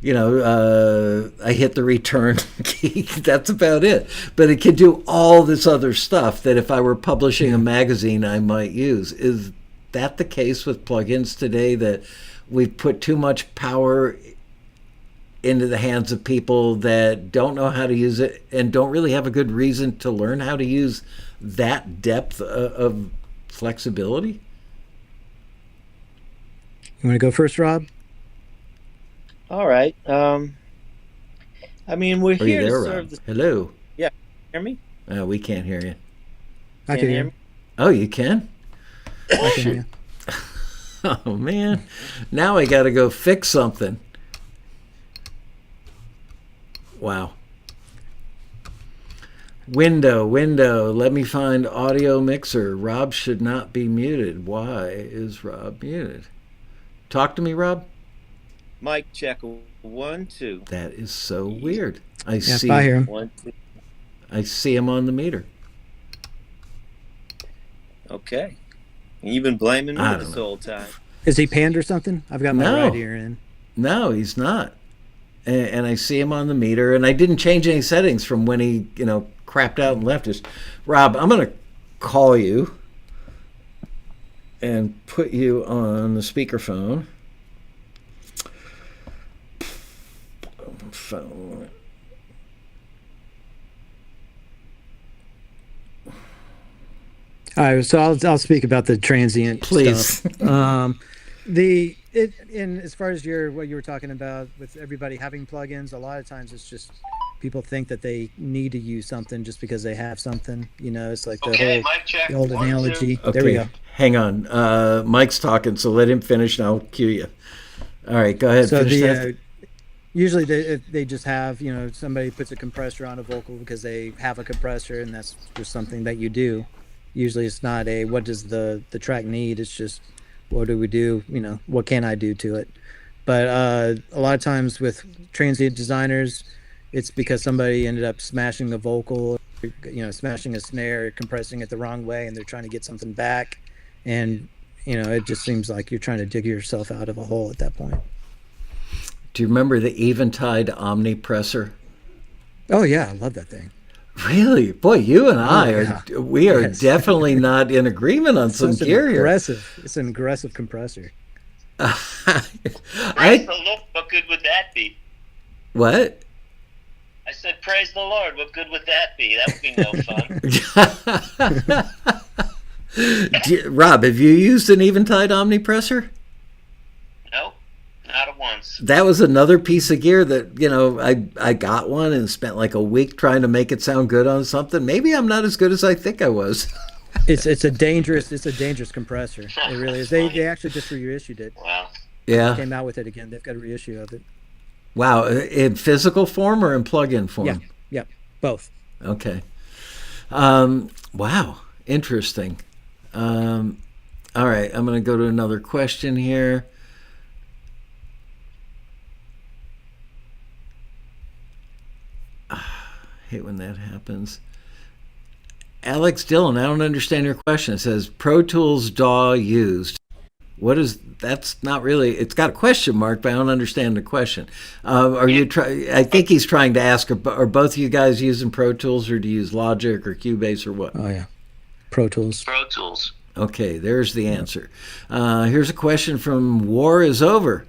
I hit the return key. That's about it. But it can do all this other stuff that if I were publishing a magazine, I might use. Is that the case with plugins today, that we've put too much power into the hands of people that don't know how to use it and don't really have a good reason to learn how to use that depth of flexibility? You want to go first, Rob? All right. I mean, we're Are here you there, to serve Rob? the... Hello. Yeah. Hear me? We can't hear you. I can hear you. Oh, you can? I can hear you. Oh, man. Now I got to go fix something. Wow. Window. Let me find audio mixer. Rob should not be muted. Why is Rob muted? Talk to me, Rob. Mic check. 1, 2. That is so weird. I hear him. 1, 2. I see him on the meter. Okay. You've been blaming me this whole time. Is he panned or something? I've got my right ear in. No, he's not. And I see him on the meter, and I didn't change any settings from when he, crapped out and left us. Rob, I'm going to call you and put you on the speakerphone. Phone. All right, so I'll speak about the transient Please. stuff. And as far as what you were talking about with everybody having plugins, a lot of times it's just people think that they need to use something just because they have something. It's like the old analogy. Okay, there we go. Hang on. Mike's talking, so let him finish, and I'll cue you. All right, go ahead. So finish that. Usually they just have, somebody puts a compressor on a vocal because they have a compressor, and that's just something that you do. Usually it's not what does the track need? It's just, what do we do? What can I do to it? But a lot of times with transient designers, it's because somebody ended up smashing the vocal, smashing a snare, compressing it the wrong way, and they're trying to get something back. And, it just seems like you're trying to dig yourself out of a hole at that point. Do you remember the Eventide Omnipressor? Oh yeah, I love that thing. Really? Boy, you and Oh I yeah. we are Yes. definitely not in agreement on some Such an gear here. aggressive. It's an aggressive compressor. Praise the I Lord. What good would that be? what? I said, praise the Lord. What good would that be? That would be no fun. Rob, have you used an Eventide omnipressor? Nope, not at once. That was another piece of gear that, I got one and spent like a week trying to make it sound good on something. Maybe I'm not as good as I think I was. It's a dangerous compressor. It really is. They actually just reissued it. Wow. Yeah. Came out with it again. They've got a reissue of it. Wow. In physical form or in plug-in form? Yeah. Yeah. Both. Okay. Wow. Interesting. All right. I'm going to go to another question here. Hate when that happens. Alex Dillon, I don't understand your question. It says Pro Tools DAW used. What is that's not really? It's got a question mark, but I don't understand the question. Are you try? I think he's trying to ask: Are both of you guys using Pro Tools, or do you use Logic or Cubase or what? Oh yeah. Pro Tools. Pro Tools. Okay, there's the answer. Here's a question from War is Over.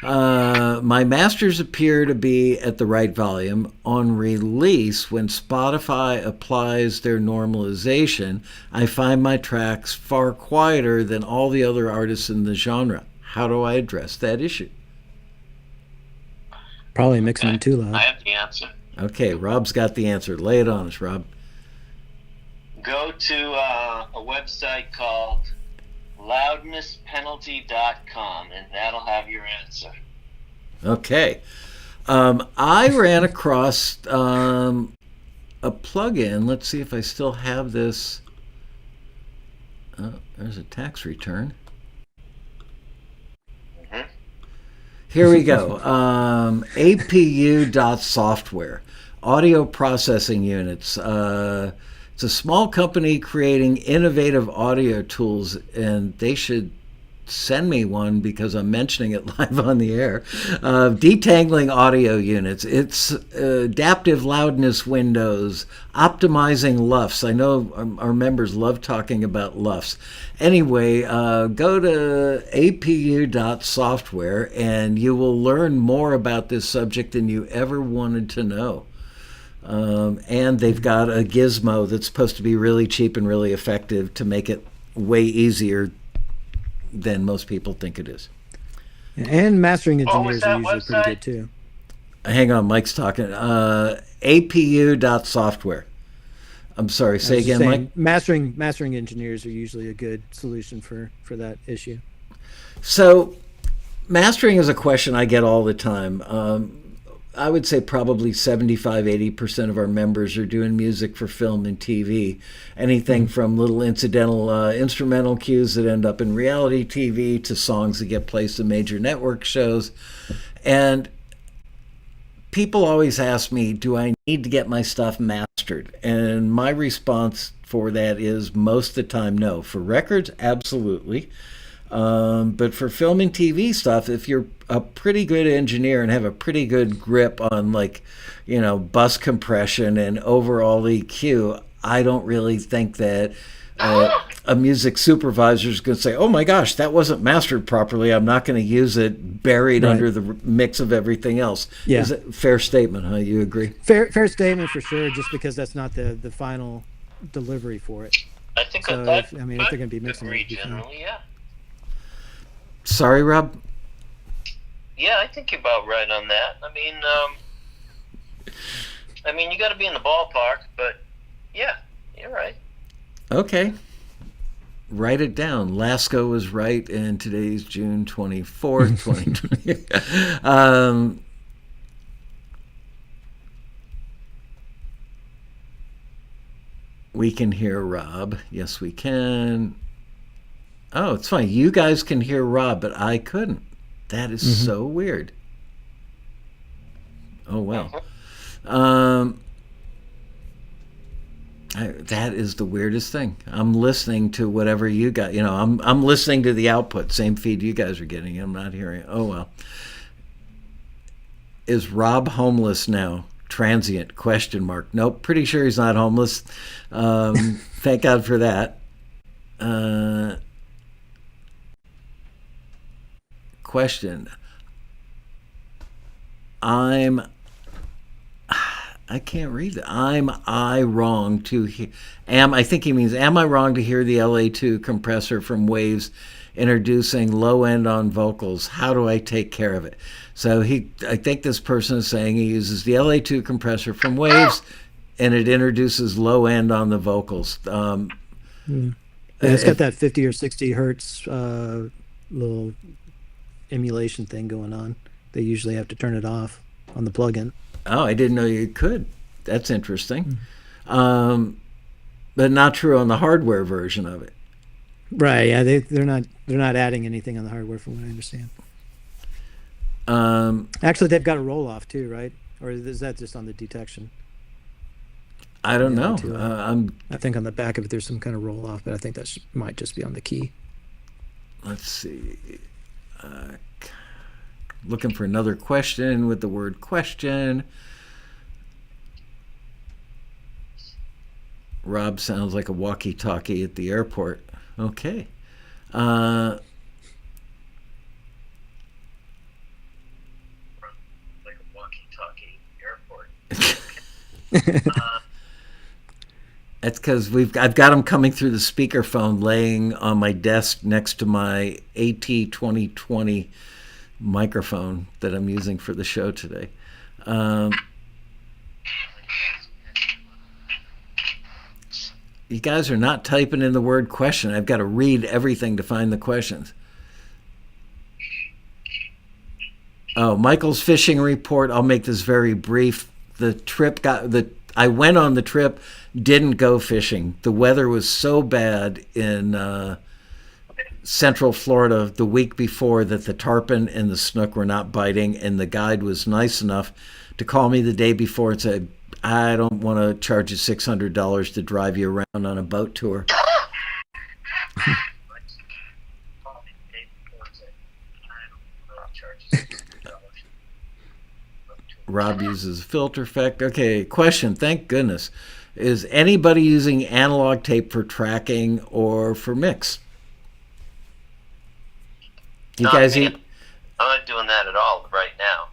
My masters appear to be at the right volume. On release, when Spotify applies their normalization, I find my tracks far quieter than all the other artists in the genre. How do I address that issue? Probably mixing them too I loud. have the answer. Okay, Rob's got the answer. Lay it on us, Rob. Go to a website called loudnesspenalty.com, and that'll have your answer. Okay. I ran across a plugin. Let's see if I still have this. Oh, there's a tax return. Mm-hmm. Here we go. APU.software, audio processing units. It's a small company creating innovative audio tools, and they should send me one because I'm mentioning it live on the air. Detangling audio units. It's adaptive loudness windows, optimizing LUFS. I know our members love talking about LUFS. Anyway, go to apu.software and you will learn more about this subject than you ever wanted to know. And they've got a gizmo that's supposed to be really cheap and really effective to make it way easier than most people think it is. And mastering engineers are usually website? pretty good too. Hang on, Mike's talking. APU.software. I'm sorry, say again, Mike. Mastering engineers are usually a good solution for that issue. So, mastering is a question I get all the time. I would say probably 75-80% of our members are doing music for film and TV. Anything from little incidental instrumental cues that end up in reality TV to songs that get placed in major network shows. And people always ask me, do I need to get my stuff mastered? And my response for that is most of the time, no. For records, absolutely. But for film and TV stuff, if you're a pretty good engineer and have a pretty good grip on, like, bus compression and overall EQ, I don't really think that a music supervisor is going to say, oh my gosh, that wasn't mastered properly. I'm not going to use it buried under the mix of everything else. Yeah. Is it a fair statement, huh? You agree? Fair statement for sure, just because that's not the final delivery for it. I think So, if they're going to be mixing agree it, it'd be fine. generally, yeah. Sorry, Rob? Yeah, I think you're about right on that. I mean, you got to be in the ballpark, but yeah, you're right. Okay. Write it down. Laskow was right, and today's June 24th, 2020. We can hear Rob. Yes, we can. Oh, it's fine. You guys can hear Rob, but I couldn't. That is so weird. Oh, well. That is the weirdest thing. I'm listening to whatever you got. I'm listening to the output, same feed you guys are getting. I'm not hearing it. Oh, well. Is Rob homeless now? transient, question mark. Nope, pretty sure he's not homeless. Thank God for that. Question. I can't read it. I wrong to I think he means, am I wrong to hear the LA2 compressor from Waves introducing low end on vocals? How do I take care of it? So I think this person is saying he uses the LA2 compressor from Waves and it introduces low end on the vocals. Yeah, it's got that 50 or 60 hertz little emulation thing going on. They usually have to turn it off on the plugin. Oh, I didn't know you could. That's interesting. But not true on the hardware version of it. Right. Yeah, they're not adding anything on the hardware from what I understand. Actually, they've got a roll off too, right? Or is that just on the detection? I don't know. I think on the back of it there's some kind of roll off, but I think that might just be on the key. Let's see. Looking for another question with the word question. Rob sounds like a walkie-talkie at the airport. Okay. Like a walkie-talkie airport. That's because I've got them coming through the speakerphone laying on my desk next to my AT2020 microphone that I'm using for the show today. You guys are not typing in the word question. I've got to read everything to find the questions. Oh, Michael's fishing report. I'll make this very brief. I went on the trip, didn't go fishing. The weather was so bad in Central Florida the week before that the tarpon and the snook were not biting, and the guide was nice enough to call me the day before and say, I don't want to charge you $600 to drive you around on a boat tour. Rob uses filter effect. Okay, question. Thank goodness. Is anybody using analog tape for tracking or for mix? You Not guys me. eat? I'm not doing that at all right now.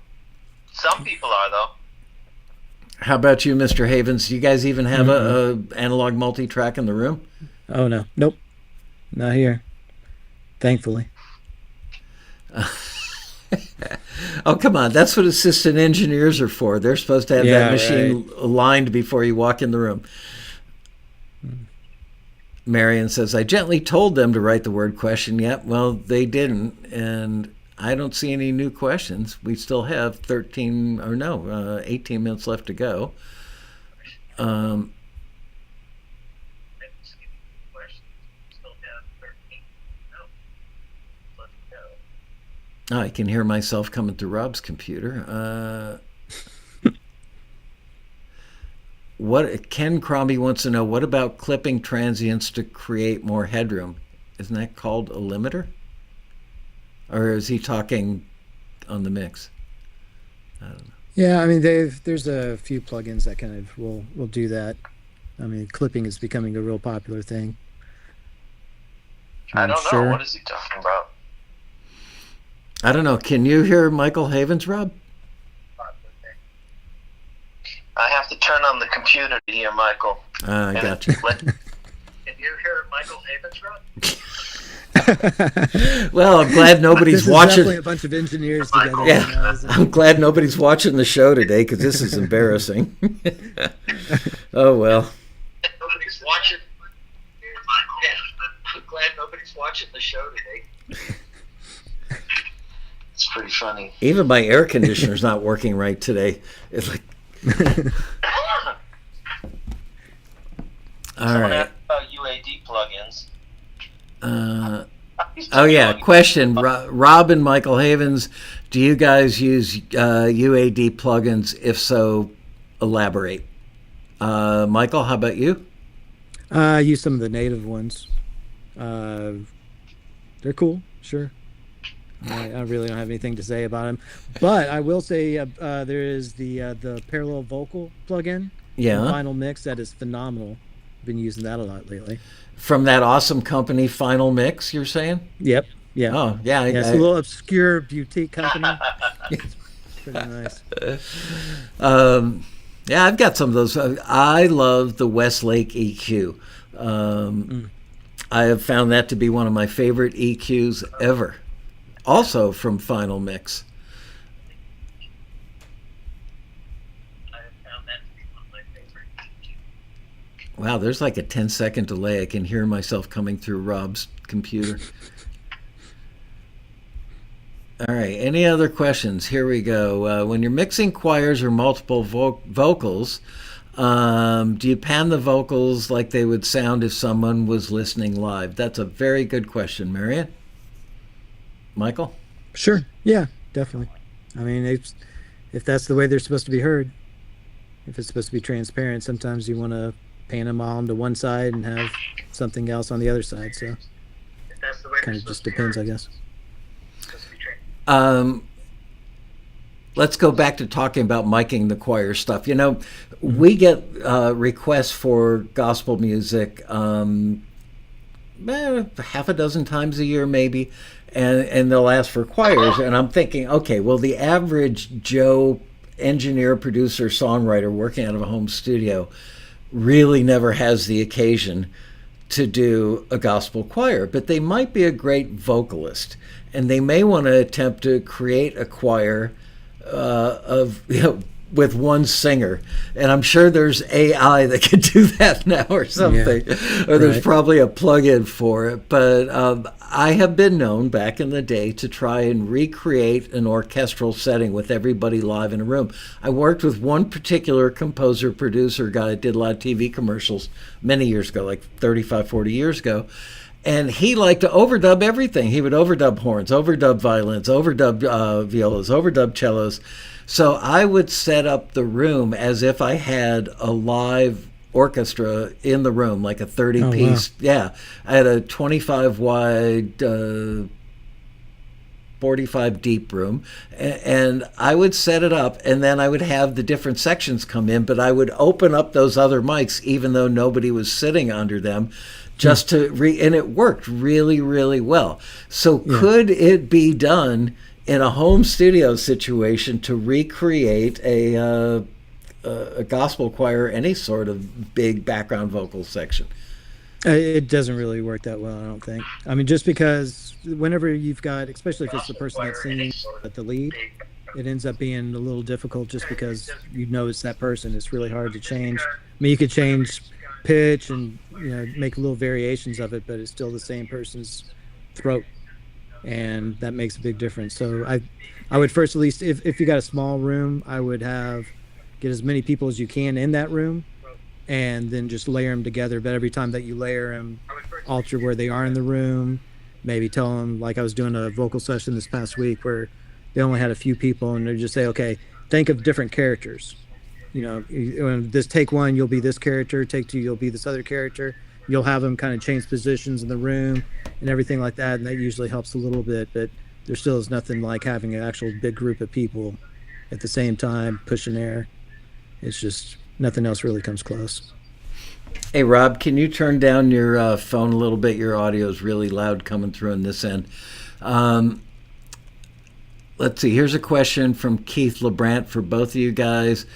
Some people are, though. How about you, Mr. Havens? Do you guys even have a analog multi-track in the room? Oh, no. Nope. Not here. Thankfully. Oh, come on. That's what assistant engineers are for. They're supposed to have that machine aligned before you walk in the room. Marion says, I gently told them to write the word question yet. Well, they didn't. And I don't see any new questions. We still have 18 minutes left to go. I can hear myself coming through Rob's computer. Ken Crombie wants to know, what about clipping transients to create more headroom? Isn't that called a limiter? Or is he talking on the mix? I don't know. Yeah, I mean, there's a few plugins that kind of will do that. I mean, clipping is becoming a real popular thing. I don't know. What is he talking about? I don't know. Can you hear Michael Havens, Rob? I have to turn on the computer to hear Michael. I got you. Can you hear Michael Havens, Rob? Well, I'm glad nobody's watching. Definitely a bunch of engineers together. Yeah, I'm glad nobody's watching the show today because this is embarrassing. Oh well. Nobody's watching. I'm glad nobody's watching the show today. It's pretty funny. Even my air conditioner's not working right today. It's like. All right. UAD plugins. Oh yeah, question. Rob and Michael Havens, do you guys use UAD plugins? If so, elaborate. Michael, how about you? I use some of the native ones. They're cool, sure. I really don't have anything to say about him, but I will say there is the parallel vocal plugin in Yeah. Final Mix that is phenomenal. Been using that a lot lately. From that awesome company, Final Mix, you're saying? Yep. Yeah. Oh, yeah. Yeah. It's a little obscure boutique company. It's pretty nice. Yeah, I've got some of those. I love the Westlake EQ. I have found that to be one of my favorite EQs ever. Also from Final Mix. Wow, there's like a 10-second delay. I can hear myself coming through Rob's computer. All right, any other questions? Here we go. When you're mixing choirs or multiple vocals, do you pan the vocals like they would sound if someone was listening live? That's a very good question, Marion. Michael? Sure. Yeah, definitely. I mean, if that's the way they're supposed to be heard, if it's supposed to be transparent, sometimes you want to pan them all to one side and have something else on the other side. So kind of just depends, I guess. Let's go back to talking about miking the choir stuff. You know, we get requests for gospel music half a dozen times a year maybe, and they'll ask for choirs. And I'm thinking, okay, well, the average Joe engineer, producer, songwriter working out of a home studio really never has the occasion to do a gospel choir, but they might be a great vocalist, and they may want to attempt to create a choir with one singer. And I'm sure there's AI that can do that now or something, or there's probably a plug-in for it. But I have been known back in the day to try and recreate an orchestral setting with everybody live in a room. I worked with one particular composer, producer guy that did a lot of TV commercials many years ago, like 35, 40 years ago. And he liked to overdub everything. He would overdub horns, overdub violins, overdub violas, overdub cellos. So I would set up the room as if I had a live orchestra in the room, like a 30-piece. Wow. Yeah, I had a 25 wide, 45 deep room, and I would set it up, and then I would have the different sections come in, but I would open up those other mics even though nobody was sitting under them, just to and it worked really, really well. So could it be done in a home studio situation to recreate a gospel choir, any sort of big background vocal section? It doesn't really work that well, I don't think. I mean, just because whenever you've got, especially if it's the person that's singing at the lead, it ends up being a little difficult just because you know it's that person. It's really hard to change. I mean, you could change pitch and make little variations of it, but it's still the same person's throat, and that makes a big difference. So I would first, at least if you got a small room, I would get as many people as you can in that room, and then just layer them together. But every time that you layer them, alter where they are in the room. Maybe tell them, like I was doing a vocal session this past week where they only had a few people, and they just say, okay, think of different characters. This take one, you'll be this character. Take two, you'll be this other character. You'll have them kind of change positions in the room and everything like that, and that usually helps a little bit. But there still is nothing like having an actual big group of people at the same time pushing air. It's just nothing else really comes close. Hey, Rob, can you turn down your phone a little bit? Your audio is really loud coming through on this end. Let's see. Here's a question from Keith LeBrant for both of you guys.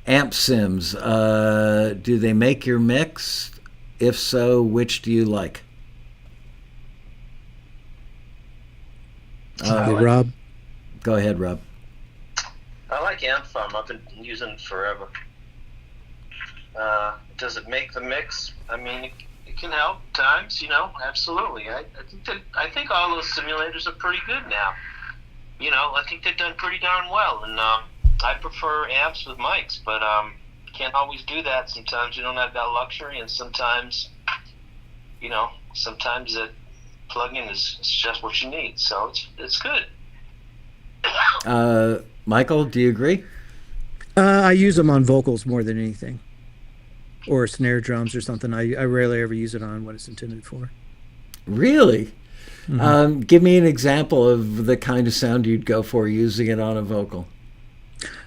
Amp Sims, do they make your mix? If so, which do you like? Rob? Go ahead, Rob. I like Amp Farm. I've been using it forever. Does it make the mix? I mean, it can help times, absolutely. I think all those simulators are pretty good now. I think they've done pretty darn well, and I prefer amps with mics, but can't always do that. Sometimes you don't have that luxury, and sometimes, sometimes that plug-in is just what you need. So it's good. Michael, do you agree? I use them on vocals more than anything, or snare drums or something. I rarely ever use it on what it's intended for. Really? Give me an example of the kind of sound you'd go for using it on a vocal.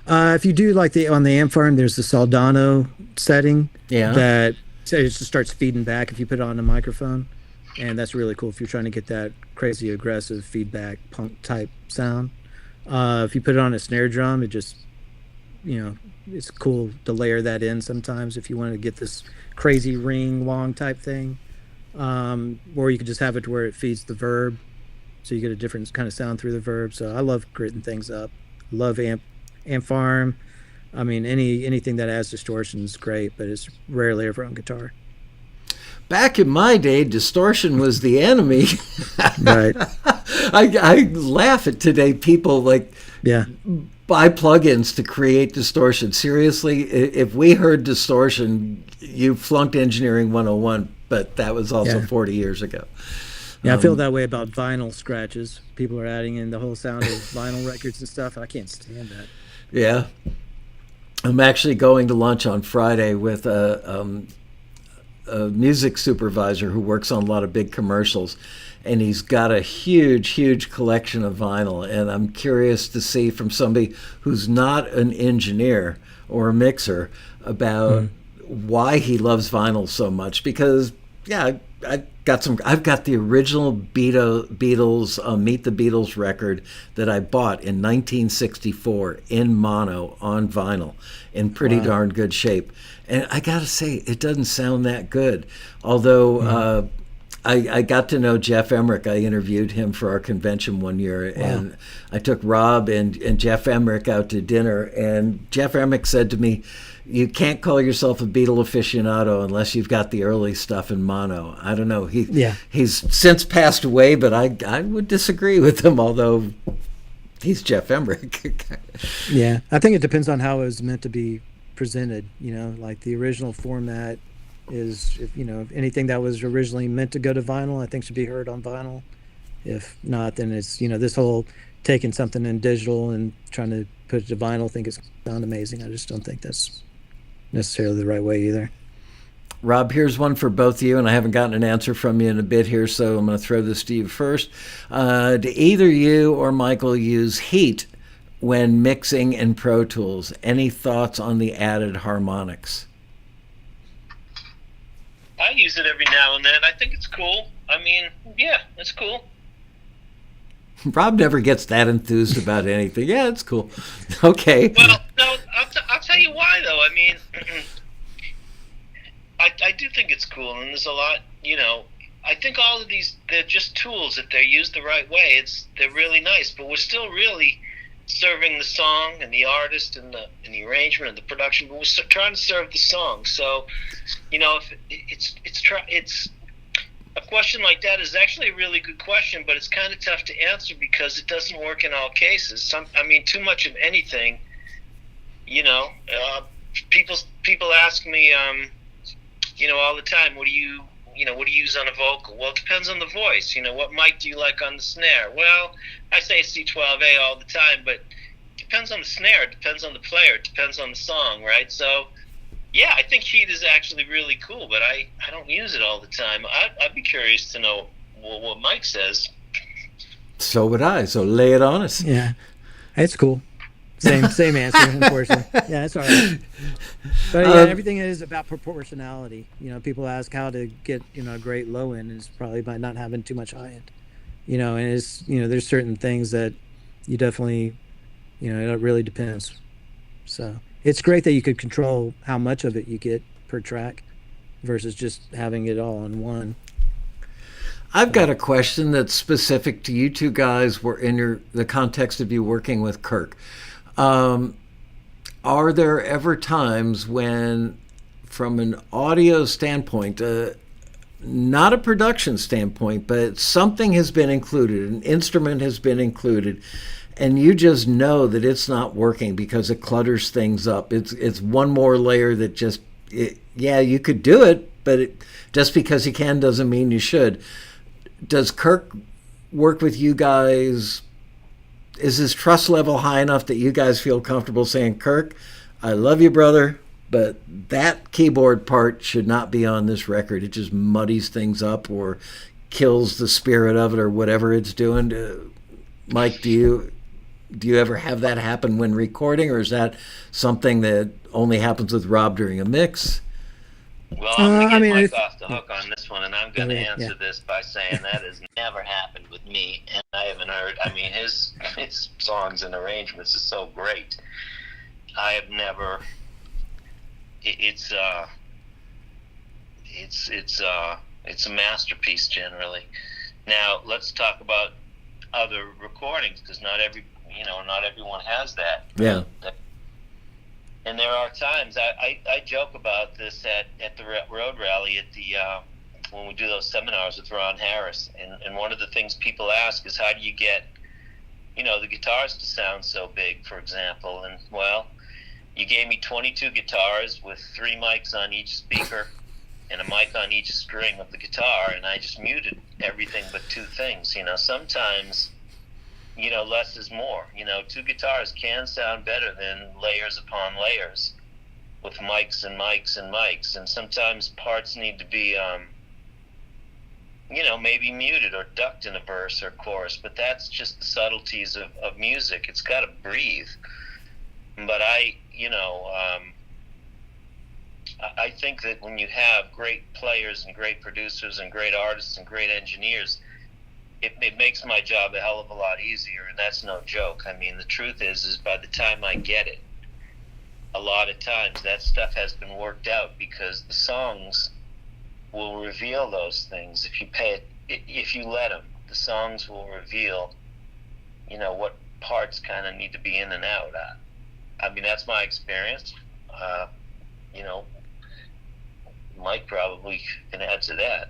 If you do like on the amp farm, there's the Soldano setting that so it just starts feeding back if you put it on a microphone, and that's really cool if you're trying to get that crazy aggressive feedback punk type sound. If you put it on a snare drum, it just, it's cool to layer that in sometimes if you want to get this crazy ring wong type thing. Or you could just have it to where it feeds the verb, so you get a different kind of sound through the verb. So I love gritting things up. Love amp farm. I mean, anything that adds distortion is great, but it's rarely ever on guitar. Back in my day, distortion was the enemy. Right. I laugh at today people buy plugins to create distortion. Seriously, if we heard distortion, you flunked Engineering 101, but that was also 40 years ago. Yeah, I feel that way about vinyl scratches. People are adding in the whole sound of vinyl records and stuff. I can't stand that. Yeah. I'm actually going to lunch on Friday with a music supervisor who works on a lot of big commercials, and he's got a huge collection of vinyl, and I'm curious to see from somebody who's not an engineer or a mixer about why he loves vinyl so much, because I've got the original Beatles Meet the Beatles record that I bought in 1964 in mono on vinyl in pretty darn good shape. And I got to say, it doesn't sound that good. Although I got to know Jeff Emmerich. I interviewed him for our convention one year. And I took Rob and Jeff Emmerich out to dinner. And Jeff Emmerich said to me, "You can't call yourself a Beatle aficionado unless you've got the early stuff in mono." I don't know. He's since passed away, but I would disagree with him, although he's Jeff Emmerich. Yeah, I think it depends on how it was meant to be presented. Like the original format is, if anything that was originally meant to go to vinyl, I think should be heard on vinyl. If not, then it's, this whole taking something in digital and trying to put it to vinyl, I think it's sound amazing. I just don't think that's necessarily the right way either. Rob, here's one for both of you, and I haven't gotten an answer from you in a bit here, so I'm going to throw this to you first. Do either you or Michael use heat when mixing in Pro Tools? Any thoughts on the added harmonics? I use it every now and then. I think it's cool. I mean, yeah, it's cool. Rob never gets that enthused about anything. Yeah, it's cool. Okay. Well, no, I'll tell you why, though. I mean, I do think it's cool, and there's a lot, I think all of these, they're just tools. If they're used the right way, they're really nice, but we're still really serving the song and the artist and the arrangement and the production, but we're trying to serve the song. So, if it's a question like that is actually a really good question, but it's kind of tough to answer because it doesn't work in all cases. Too much of anything, people ask me, all the time, what do you use on a vocal? Well, it depends on the voice. What mic do you like on the snare? Well, I say C12A all the time, but it depends on the snare, it depends on the player, it depends on the song, right? So, yeah, I think heat is actually really cool, but I don't use it all the time. I'd be curious to know what Mike says. So would I, so lay it on us. Yeah, it's cool. Same answer, unfortunately. Yeah, it's all right. But everything is about proportionality. People ask how to get a great low end, is probably by not having too much high end. And it's there's certain things that you definitely it really depends. So it's great that you could control how much of it you get per track versus just having it all on one. I've got a question that's specific to you two guys. Were in the context of you working with Kirk. Are there ever times when, from an audio standpoint, not a production standpoint, but something has been included, an instrument has been included, and you just know that it's not working because it clutters things up? It's one more layer that you could do it, but just because you can doesn't mean you should. Does Kirk work with you guys? Is his trust level high enough that you guys feel comfortable saying, "Kirk, I love you, brother, but that keyboard part should not be on this record. It just muddies things up"? Or kills the spirit of it or whatever it's doing. Mike, do you ever have that happen when recording, or is that something that only happens with Rob during a mix? Well, I'm going to get Mike it's, off the hook on this one, and I'm going to answer this by saying that has never happened with me, and I haven't heard. I mean, his songs and arrangements are so great. I have never. It's a masterpiece generally. Now let's talk about other recordings, because not everyone has that. Yeah. And there are times I joke about this at the road rally at the when we do those seminars with Ron Harris, and one of the things people ask is, how do you get the guitars to sound so big, for example? And well, you gave me 22 guitars with 3 mics on each speaker and a mic on each string of the guitar, and I just muted everything but 2 things. Sometimes less is more. 2 guitars can sound better than layers upon layers with mics and mics and mics. And sometimes parts need to be, maybe muted or ducked in a verse or chorus. But that's just the subtleties of music. It's got to breathe. But I think that when you have great players and great producers and great artists and great engineers, it makes my job a hell of a lot easier, and that's no joke. I mean, the truth is by the time I get it, a lot of times that stuff has been worked out, because the songs will reveal those things. If you let them, the songs will reveal, what parts kind of need to be in and out. I mean, that's my experience. Mike probably can add to that.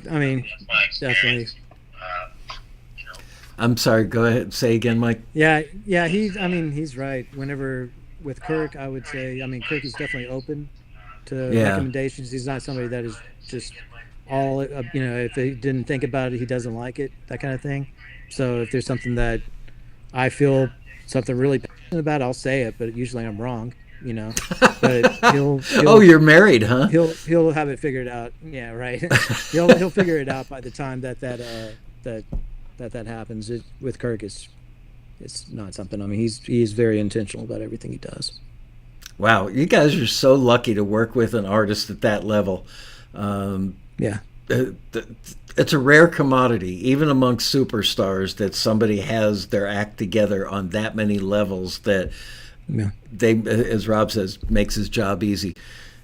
I mean, definitely. I'm sorry, go ahead. Say again, Mike. Yeah, he's right. Whenever with Kirk, I would say, Kirk is definitely open to recommendations. He's not somebody that is just all, if he didn't think about it, he doesn't like it, that kind of thing. So if there's something that I feel something really passionate about, I'll say it, but usually I'm wrong. But he'll oh, you're married, huh? He'll have it figured out. Yeah, right. he'll figure it out by the time that happens. With Kirk, it's not something. He's very intentional about everything he does. Wow, you guys are so lucky to work with an artist at that level. Yeah. It's a rare commodity, even amongst superstars, that somebody has their act together on that many levels that. Yeah. They, as Rob says, makes his job easy.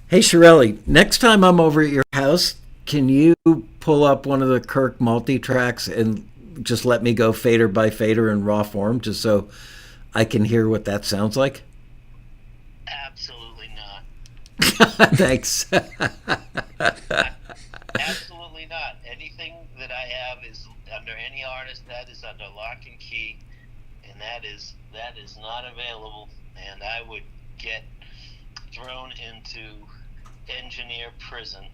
Hey, Chiarelli, next time I'm over at your house, can you pull up one of the Kirk multi-tracks and just let me go fader by fader in raw form, just so I can hear what that sounds like? Absolutely not. Thanks. Absolutely not. Anything that I have is under any artist, that is under lock and key, and that is not available. And I would get thrown into engineer prison.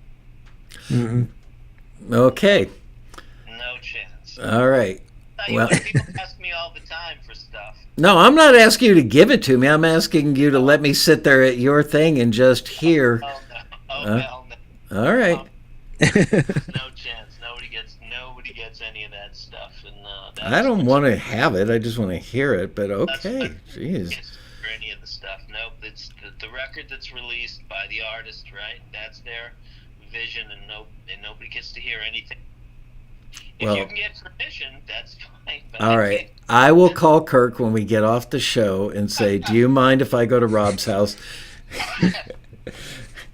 Mm-hmm. Okay. No chance. All right. Well, people ask me all the time for stuff. No, I'm not asking you to give it to me. I'm asking you to let me sit there at your thing and just hear. Hell no. All right. No chance. Nobody gets any of that stuff. And I don't want to have it. I just want to hear it. But okay, jeez. Any of the stuff. Nope, it's the record that's released by the artist, right? That's their vision, and nobody gets to hear anything. If you can get permission, that's fine. All right. I will call Kirk when we get off the show and say, do you mind if I go to Rob's house?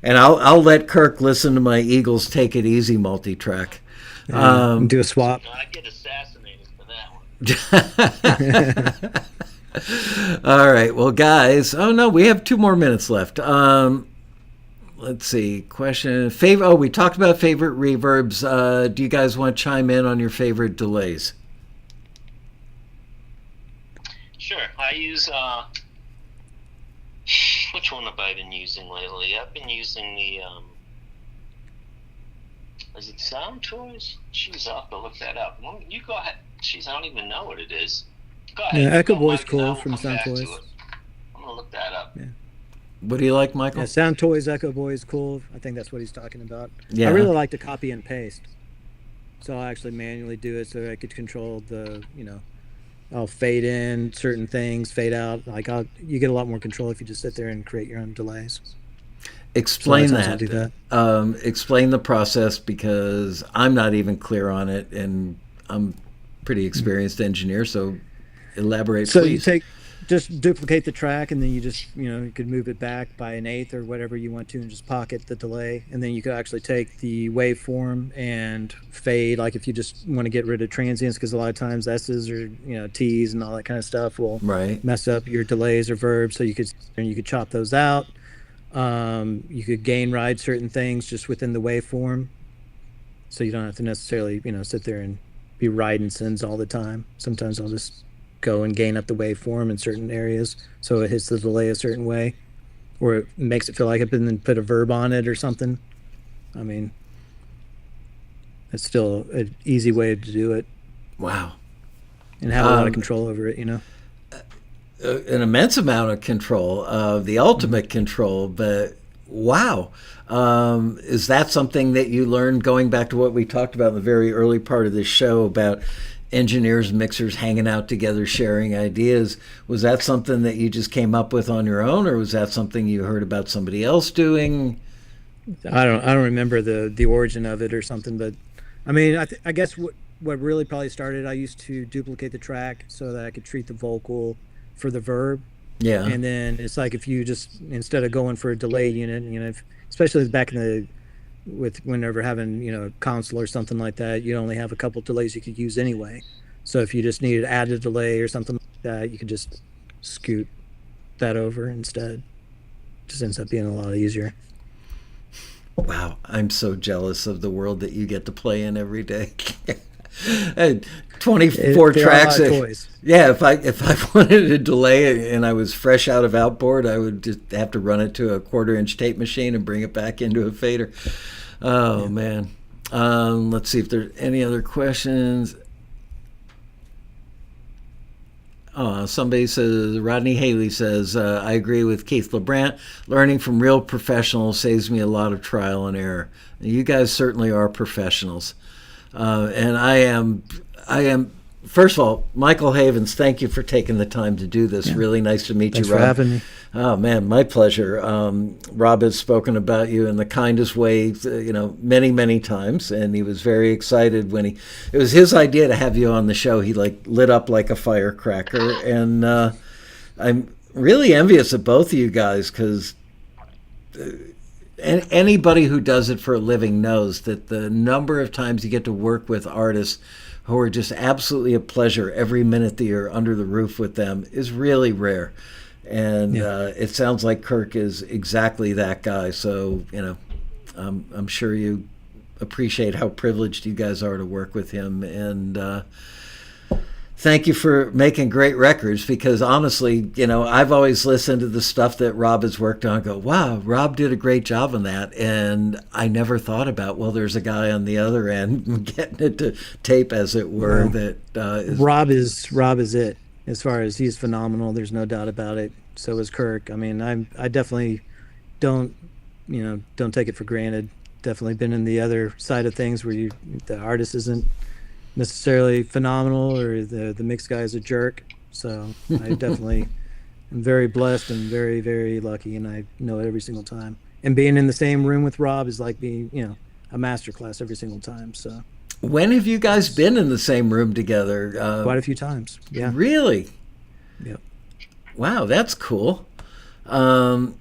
And I'll let Kirk listen to my Eagles Take It Easy multi-track. Do a swap. I get assassinated for that one. All right. Well, guys. Oh, no. We have 2 more minutes left. Let's see. Question. We talked about favorite reverbs. Do you guys want to chime in on your favorite delays? Sure. I use... which one have I been using lately? I've been using the... is it Sound Toys? Jeez, I'll have to look that up. You go ahead. Jeez, I don't even know what it is. Go ahead. Yeah, Echo Boy's cool from Sound Toys. I'm going to look that up. Yeah. What do you like, Michael? Yeah, Sound Toys Echo Boy is cool. I think that's what he's talking about. Yeah. I really like to copy and paste. So I actually manually do it so I could control I'll fade in certain things, fade out. You get a lot more control if you just sit there and create your own delays. Explain so that. I'll do that. Explain the process, because I'm not even clear on it, and I'm pretty experienced engineer, so elaborate, so please. You just duplicate the track, and then you just, you could move it back by an eighth or whatever you want to, and just pocket the delay. And then you could actually take the waveform and fade, like if you just want to get rid of transients, because a lot of times S's or, T's and all that kind of stuff will mess up your delays or verbs. So you could chop those out. You could gain ride certain things just within the waveform. So you don't have to necessarily, sit there and be riding sends all the time. Sometimes I'll just go and gain up the waveform in certain areas so it hits the delay a certain way, or it makes it feel like it, and then put a verb on it or something. I mean, it's still an easy way to do it. Wow. And have a lot of control over it, An immense amount of control, the ultimate control, but wow. Is that something that you learned going back to what we talked about in the very early part of this show about engineers, mixers hanging out together, sharing ideas? Was that something that you just came up with on your own, or was that something you heard about somebody else doing? I don't remember the origin of it or something, but I mean, I guess what really probably started, I used to duplicate the track so that I could treat the vocal for the verb. Yeah. And then it's like, if you just, instead of going for a delay unit, especially back in whenever having, a console or something like that, you only have a couple delays you could use anyway. So if you just needed to add a delay or something like that, you could just scoot that over instead. Just ends up being a lot easier. Wow, I'm so jealous of the world that you get to play in every day. And 24 tracks. Yeah, if I wanted a delay and I was fresh out of outboard, I would just have to run it to a 1/4-inch tape machine and bring it back into a fader. Oh, man. Let's see if there's any other questions. Somebody says, Rodney Haley says, I agree with Keith LeBrant. Learning from real professionals saves me a lot of trial and error. You guys certainly are professionals. And I am, first of all, Michael Havens, thank you for taking the time to do this. Yeah. Really nice to meet Thanks you, Rob. Thanks for having me. Oh, man, my pleasure. Rob has spoken about you in the kindest way, many, many times, and he was very excited when it was his idea to have you on the show. He lit up like a firecracker, and I'm really envious of both of you guys, because anybody who does it for a living knows that the number of times you get to work with artists who are just absolutely a pleasure every minute that you're under the roof with them is really rare. And it sounds like Kirk is exactly that guy. So, I'm sure you appreciate how privileged you guys are to work with him. And thank you for making great records, because honestly, I've always listened to the stuff that Rob has worked on and go, wow, Rob did a great job on that. And I never thought about, well, there's a guy on the other end getting it to tape, as it were. Rob is it. As far as, he's phenomenal, there's no doubt about it. So is Kirk. I mean, I definitely don't take it for granted. Definitely been in the other side of things where the artist isn't necessarily phenomenal, or the mix guy is a jerk. So I definitely am very blessed and very, very lucky, and I know it every single time. And being in the same room with Rob is like being, a master class every single time. So. When have you guys been in the same room together? Quite a few times. Yeah. Really? Yep. Wow, that's cool. Man,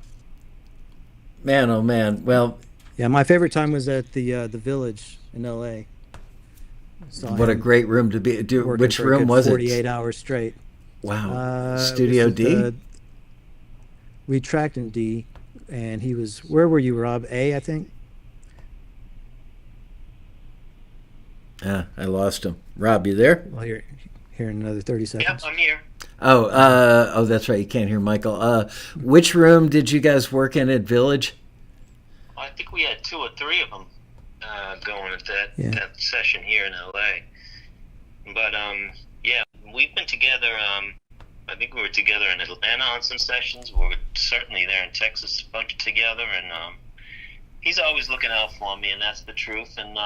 oh man. Well. Yeah, my favorite time was at the Village in L.A. What a great room to be. Which room was 48 hours straight. Wow. Studio D? We tracked in D, and he was, where were you, Rob? A, I think? I lost him. Rob, you there? Well, you're here in another 30 seconds. Yep, I'm here. Oh, that's right. You can't hear Michael. Which room did you guys work in at Village? I think we had 2 or 3 of them going at that session here in LA. But we've been together I think we were together in Atlanta on some sessions. We were certainly there in Texas a bunch together, and he's always looking out for me, and that's the truth. And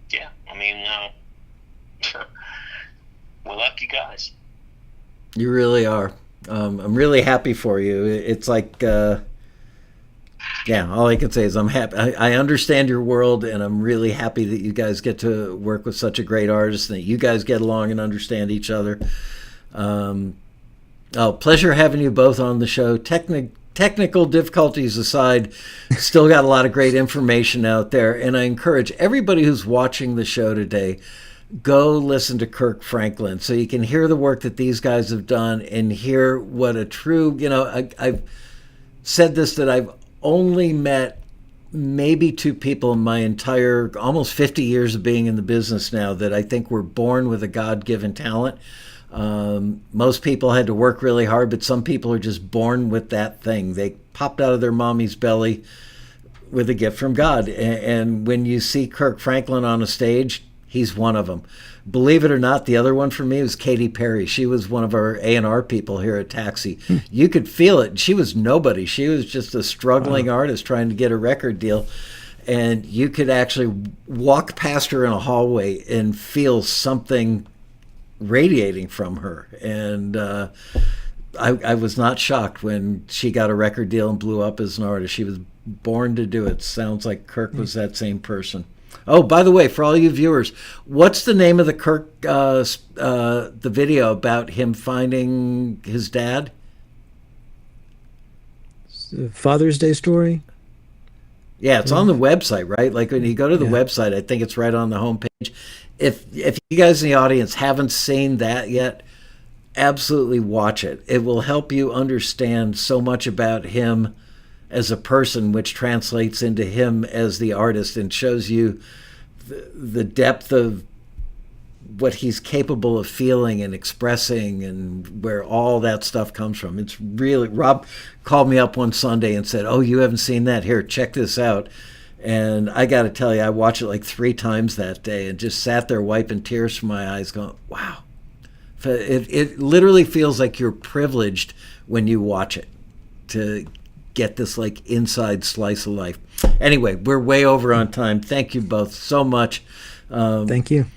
yeah, I mean, we're lucky guys. You really are. I'm really happy for you. It's like, yeah, all I can say is I'm happy. I understand your world, and I'm really happy that you guys get to work with such a great artist, and that you guys get along and understand each other. Pleasure having you both on the show. Technical difficulties aside, still got a lot of great information out there, and I encourage everybody who's watching the show today, go listen to Kirk Franklin so you can hear the work that these guys have done and hear what a true, I've said this, that I've only met maybe two people in my entire almost 50 years of being in the business now that I think were born with a God-given talent. Most people had to work really hard, but some people are just born with that thing. They popped out of their mommy's belly with a gift from God. And when you see Kirk Franklin on a stage, he's one of them. Believe it or not, the other one for me was Katy Perry. She was one of our A&R people here at Taxi. You could feel it. She was nobody. She was just a struggling artist trying to get a record deal. And you could actually walk past her in a hallway and feel something radiating from her. And I was not shocked when she got a record deal and blew up as an artist. She was born to do it. Sounds like Kirk was that same person. Oh, by the way, for all you viewers, what's the name of the Kirk, the video about him finding his dad? Father's Day story? Yeah, it's on the website, right? Like when you go to the website, I think it's right on the homepage. If you guys in the audience haven't seen that yet, absolutely watch it. It will help you understand so much about him as a person, which translates into him as the artist and shows you the depth of what he's capable of feeling and expressing and where all that stuff comes from. It's really, Rob called me up one Sunday and said, "Oh, you haven't seen that? Here, check this out." And I got to tell you, I watched it like 3 times that day and just sat there wiping tears from my eyes going, wow. It literally feels like you're privileged when you watch it to get this like inside slice of life. Anyway, we're way over on time. Thank you both so much. Thank you.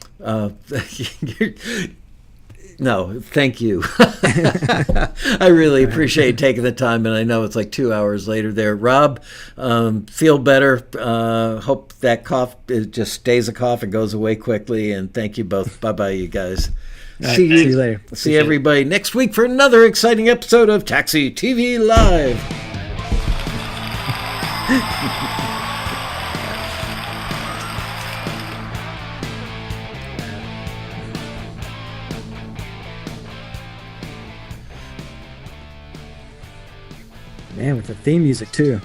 No, thank you. I really appreciate taking the time, and I know it's like 2 hours later there. Rob, feel better. Hope that cough, it just stays a cough and goes away quickly, and thank you both. Bye-bye, you guys. See you later. See everybody next week for another exciting episode of Taxi TV Live. Man, with the theme music too.